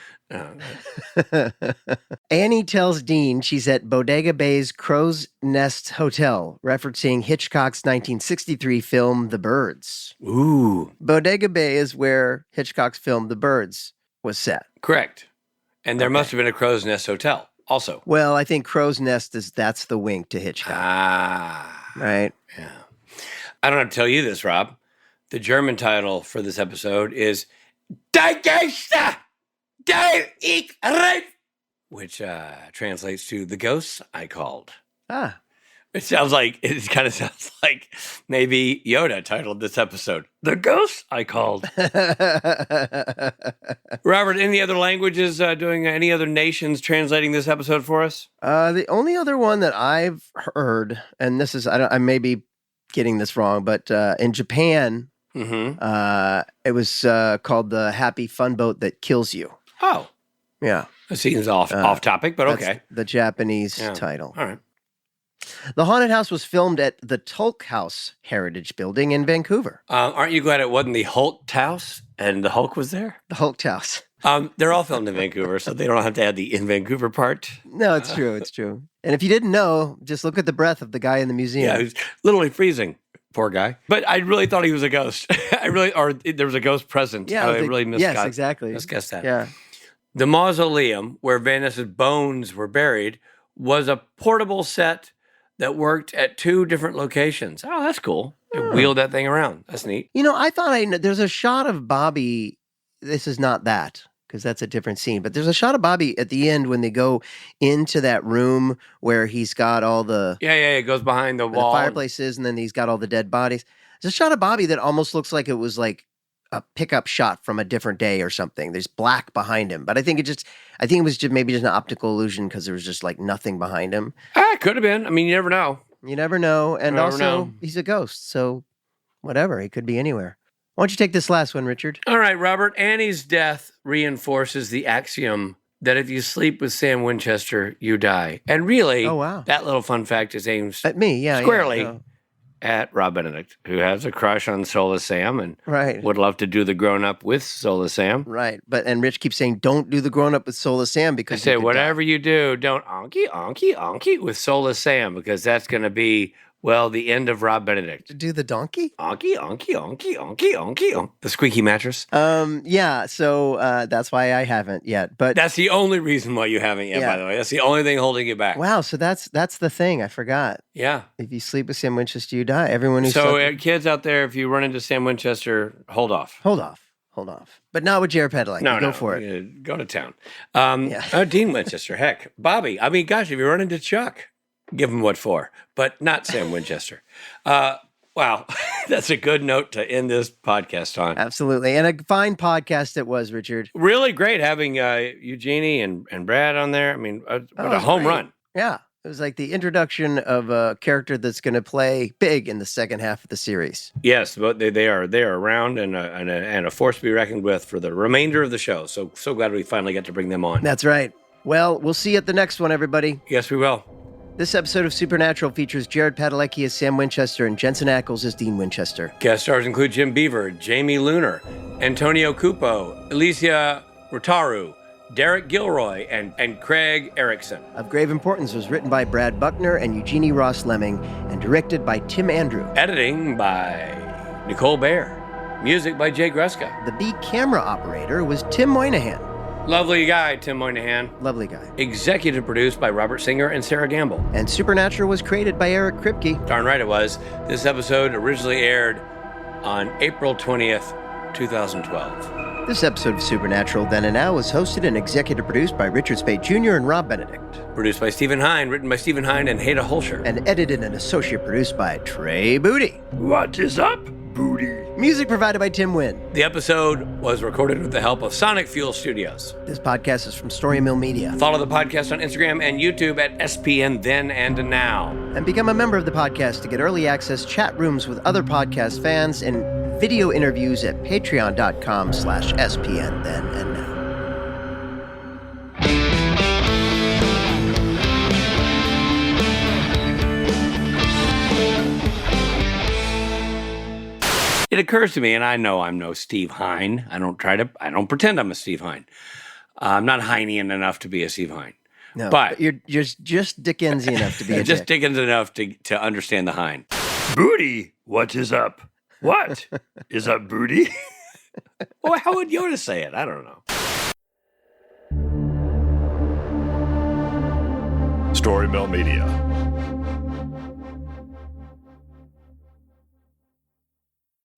Annie tells Dean she's at Bodega Bay's Crow's Nest Hotel, referencing Hitchcock's 1963 film The Birds. Ooh. Bodega Bay is where Hitchcock's film The Birds was set. Correct. And there must have been a Crow's Nest Hotel also. Well, I think Crow's Nest that's the wink to Hitchcock. Ah. Right? Yeah. I don't have to tell you this, Rob. The German title for this episode is Die Geister! Die ich rief, which translates to the ghosts I called. Ah. It kind of sounds like maybe Yoda titled this episode, The Ghosts I Called. Robert, any other languages doing any other nations translating this episode for us? The only other one that I've heard, and this is, I may be getting this wrong, but in Japan, it was called the Happy Fun Boat That Kills You. Oh. Yeah. It seems off topic, but okay. That's the Japanese title. All right. The haunted house was filmed at the Tulk House Heritage Building in Vancouver. Aren't you glad it wasn't the Hulk House and the Hulk was there? The Hulk House. They're all filmed in Vancouver, so they don't have to add the in Vancouver part. No, it's true. It's true. And if you didn't know, just look at the breath of the guy in the museum. Yeah, he's literally freezing. Poor guy. But I really thought he was a ghost. Or there was a ghost present. Yeah, I really misguessed. Yes, exactly. Misguessed that. Yeah. The mausoleum where Vanessa's bones were buried was a portable set that worked at 2 different locations. Oh, that's cool. They wheeled that thing around. That's neat. You know, I thought there's a shot of Bobby. This is not that, because that's a different scene. But there's a shot of Bobby at the end when they go into that room where he's got all the... Yeah, it goes behind the wall. The fireplaces, and then he's got all the dead bodies. There's a shot of Bobby that almost looks like it was like a pickup shot from a different day or something. There's black behind him. But I think it was just maybe just an optical illusion because there was just like nothing behind him. It could have been. I mean, you never know. You never know. And he's a ghost. So whatever. He could be anywhere. Why don't you take this last one, Richard? All right, Robert. Annie's death reinforces the axiom that if you sleep with Sam Winchester, you die. And really, that little fun fact is aimed at me, squarely at Rob Benedict, who has a crush on Sola Sam and would love to do the grown-up with Sola Sam. Right. And Rich keeps saying, don't do the grown-up with Sola Sam because I say, whatever you do, don't onky with Sola Sam because that's going to be... Well, the end of Rob Benedict. Do the donkey? Onky. The squeaky mattress. Yeah, so that's why I haven't yet. But that's the only reason why you haven't yet, by the way. That's the only thing holding you back. Wow, so that's the thing. I forgot. Yeah. If you sleep with Sam Winchester, you die. Everyone who's kids out there, if you run into Sam Winchester, hold off. Hold off. But not with Jared Padalecki. No, go for it. Go to town. Dean Winchester, heck. Bobby, I mean, gosh, if you run into Chuck, give him what for, but not Sam Winchester. Wow, that's a good note to end this podcast on. Absolutely, and a fine podcast it was, Richard. Really great having Eugenie and Brad on there. I mean, what a home run. Yeah, it was like the introduction of a character that's going to play big in the second half of the series. Yes, but they are around and a force to be reckoned with for the remainder of the show. So glad we finally get to bring them on. That's right. Well, we'll see you at the next one, everybody. Yes, we will. This episode of Supernatural features Jared Padalecki as Sam Winchester and Jensen Ackles as Dean Winchester. Guest stars include Jim Beaver, Jamie Lunar, Antonio Cupo, Alicia Rotaru, Derek Gilroy, and Craig Erickson. Of Grave Importance was written by Brad Buckner and Eugenie Ross-Leming and directed by Tim Andrew. Editing by Nicole Baer. Music by Jay Greska. The B camera operator was Tim Moynihan. Lovely guy, Tim Moynihan. Lovely guy. Executive produced by Robert Singer and Sarah Gamble. And Supernatural was created by Eric Kripke. Darn right it was. This episode originally aired on April 20th, 2012. This episode of Supernatural Then and Now was hosted and executive produced by Richard Spade Jr. and Rob Benedict. Produced by Stephen Hine, written by Stephen Hine and Hada Holscher. And edited and associate produced by Trey Booty. What is up, Booty? Music provided by Tim Wynn. The episode was recorded with the help of Sonic Fuel Studios. This podcast is from Story Mill Media. Follow the podcast on Instagram and YouTube at SPN Then and Now. And become a member of the podcast to get early access, chat rooms with other podcast fans, and video interviews at patreon.com/SPN Then and Now. It occurs to me, and I know I'm no Steve Hine. I don't pretend I'm a Steve Hine. I'm not Heinean enough to be a Steve Hine. No, but you're just Dickensy enough to be a just dick. Dickens enough to understand the Hine. Booty, what is up? What is up, Booty? Well, how would Yoda say it? I don't know. Story Mill Media.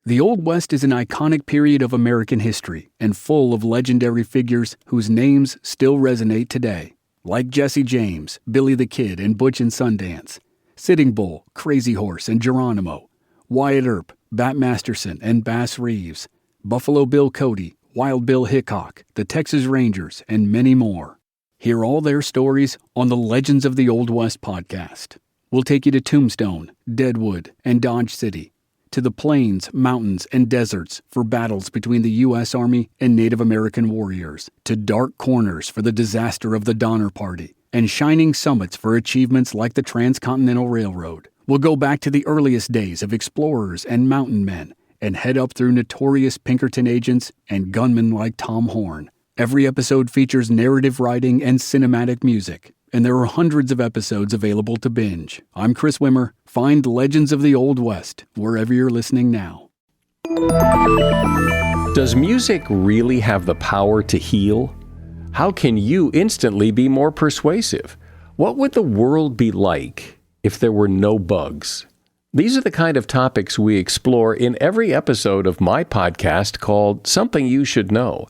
The Old West is an iconic period of American history and full of legendary figures whose names still resonate today, like Jesse James, Billy the Kid, and Butch and Sundance, Sitting Bull, Crazy Horse, and Geronimo, Wyatt Earp, Bat Masterson, and Bass Reeves, Buffalo Bill Cody, Wild Bill Hickok, the Texas Rangers, and many more. Hear all their stories on the Legends of the Old West podcast. We'll take you to Tombstone, Deadwood, and Dodge City, to the plains, mountains, and deserts for battles between the U.S. Army and Native American warriors, to dark corners for the disaster of the Donner Party, and shining summits for achievements like the Transcontinental Railroad. We'll go back to the earliest days of explorers and mountain men, and head up through notorious Pinkerton agents and gunmen like Tom Horn. Every episode features narrative writing and cinematic music, and there are hundreds of episodes available to binge. I'm Chris Wimmer. Find Legends of the Old West wherever you're listening now. Does music really have the power to heal? How can you instantly be more persuasive? What would the world be like if there were no bugs? These are the kind of topics we explore in every episode of my podcast called Something You Should Know.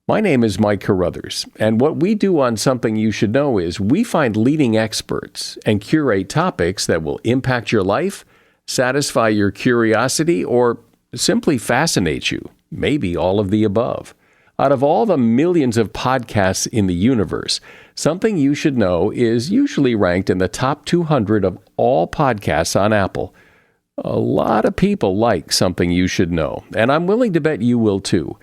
My name is Mike Carruthers, and what we do on Something You Should Know is we find leading experts and curate topics that will impact your life, satisfy your curiosity, or simply fascinate you, maybe all of the above. Out of all the millions of podcasts in the universe, Something You Should Know is usually ranked in the top 200 of all podcasts on Apple. A lot of people like Something You Should Know, and I'm willing to bet you will too.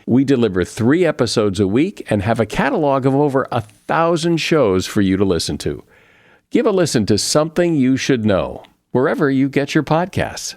We deliver 3 episodes a week and have a catalog of over 1,000 shows for you to listen to. Give a listen to Something You Should Know, wherever you get your podcasts.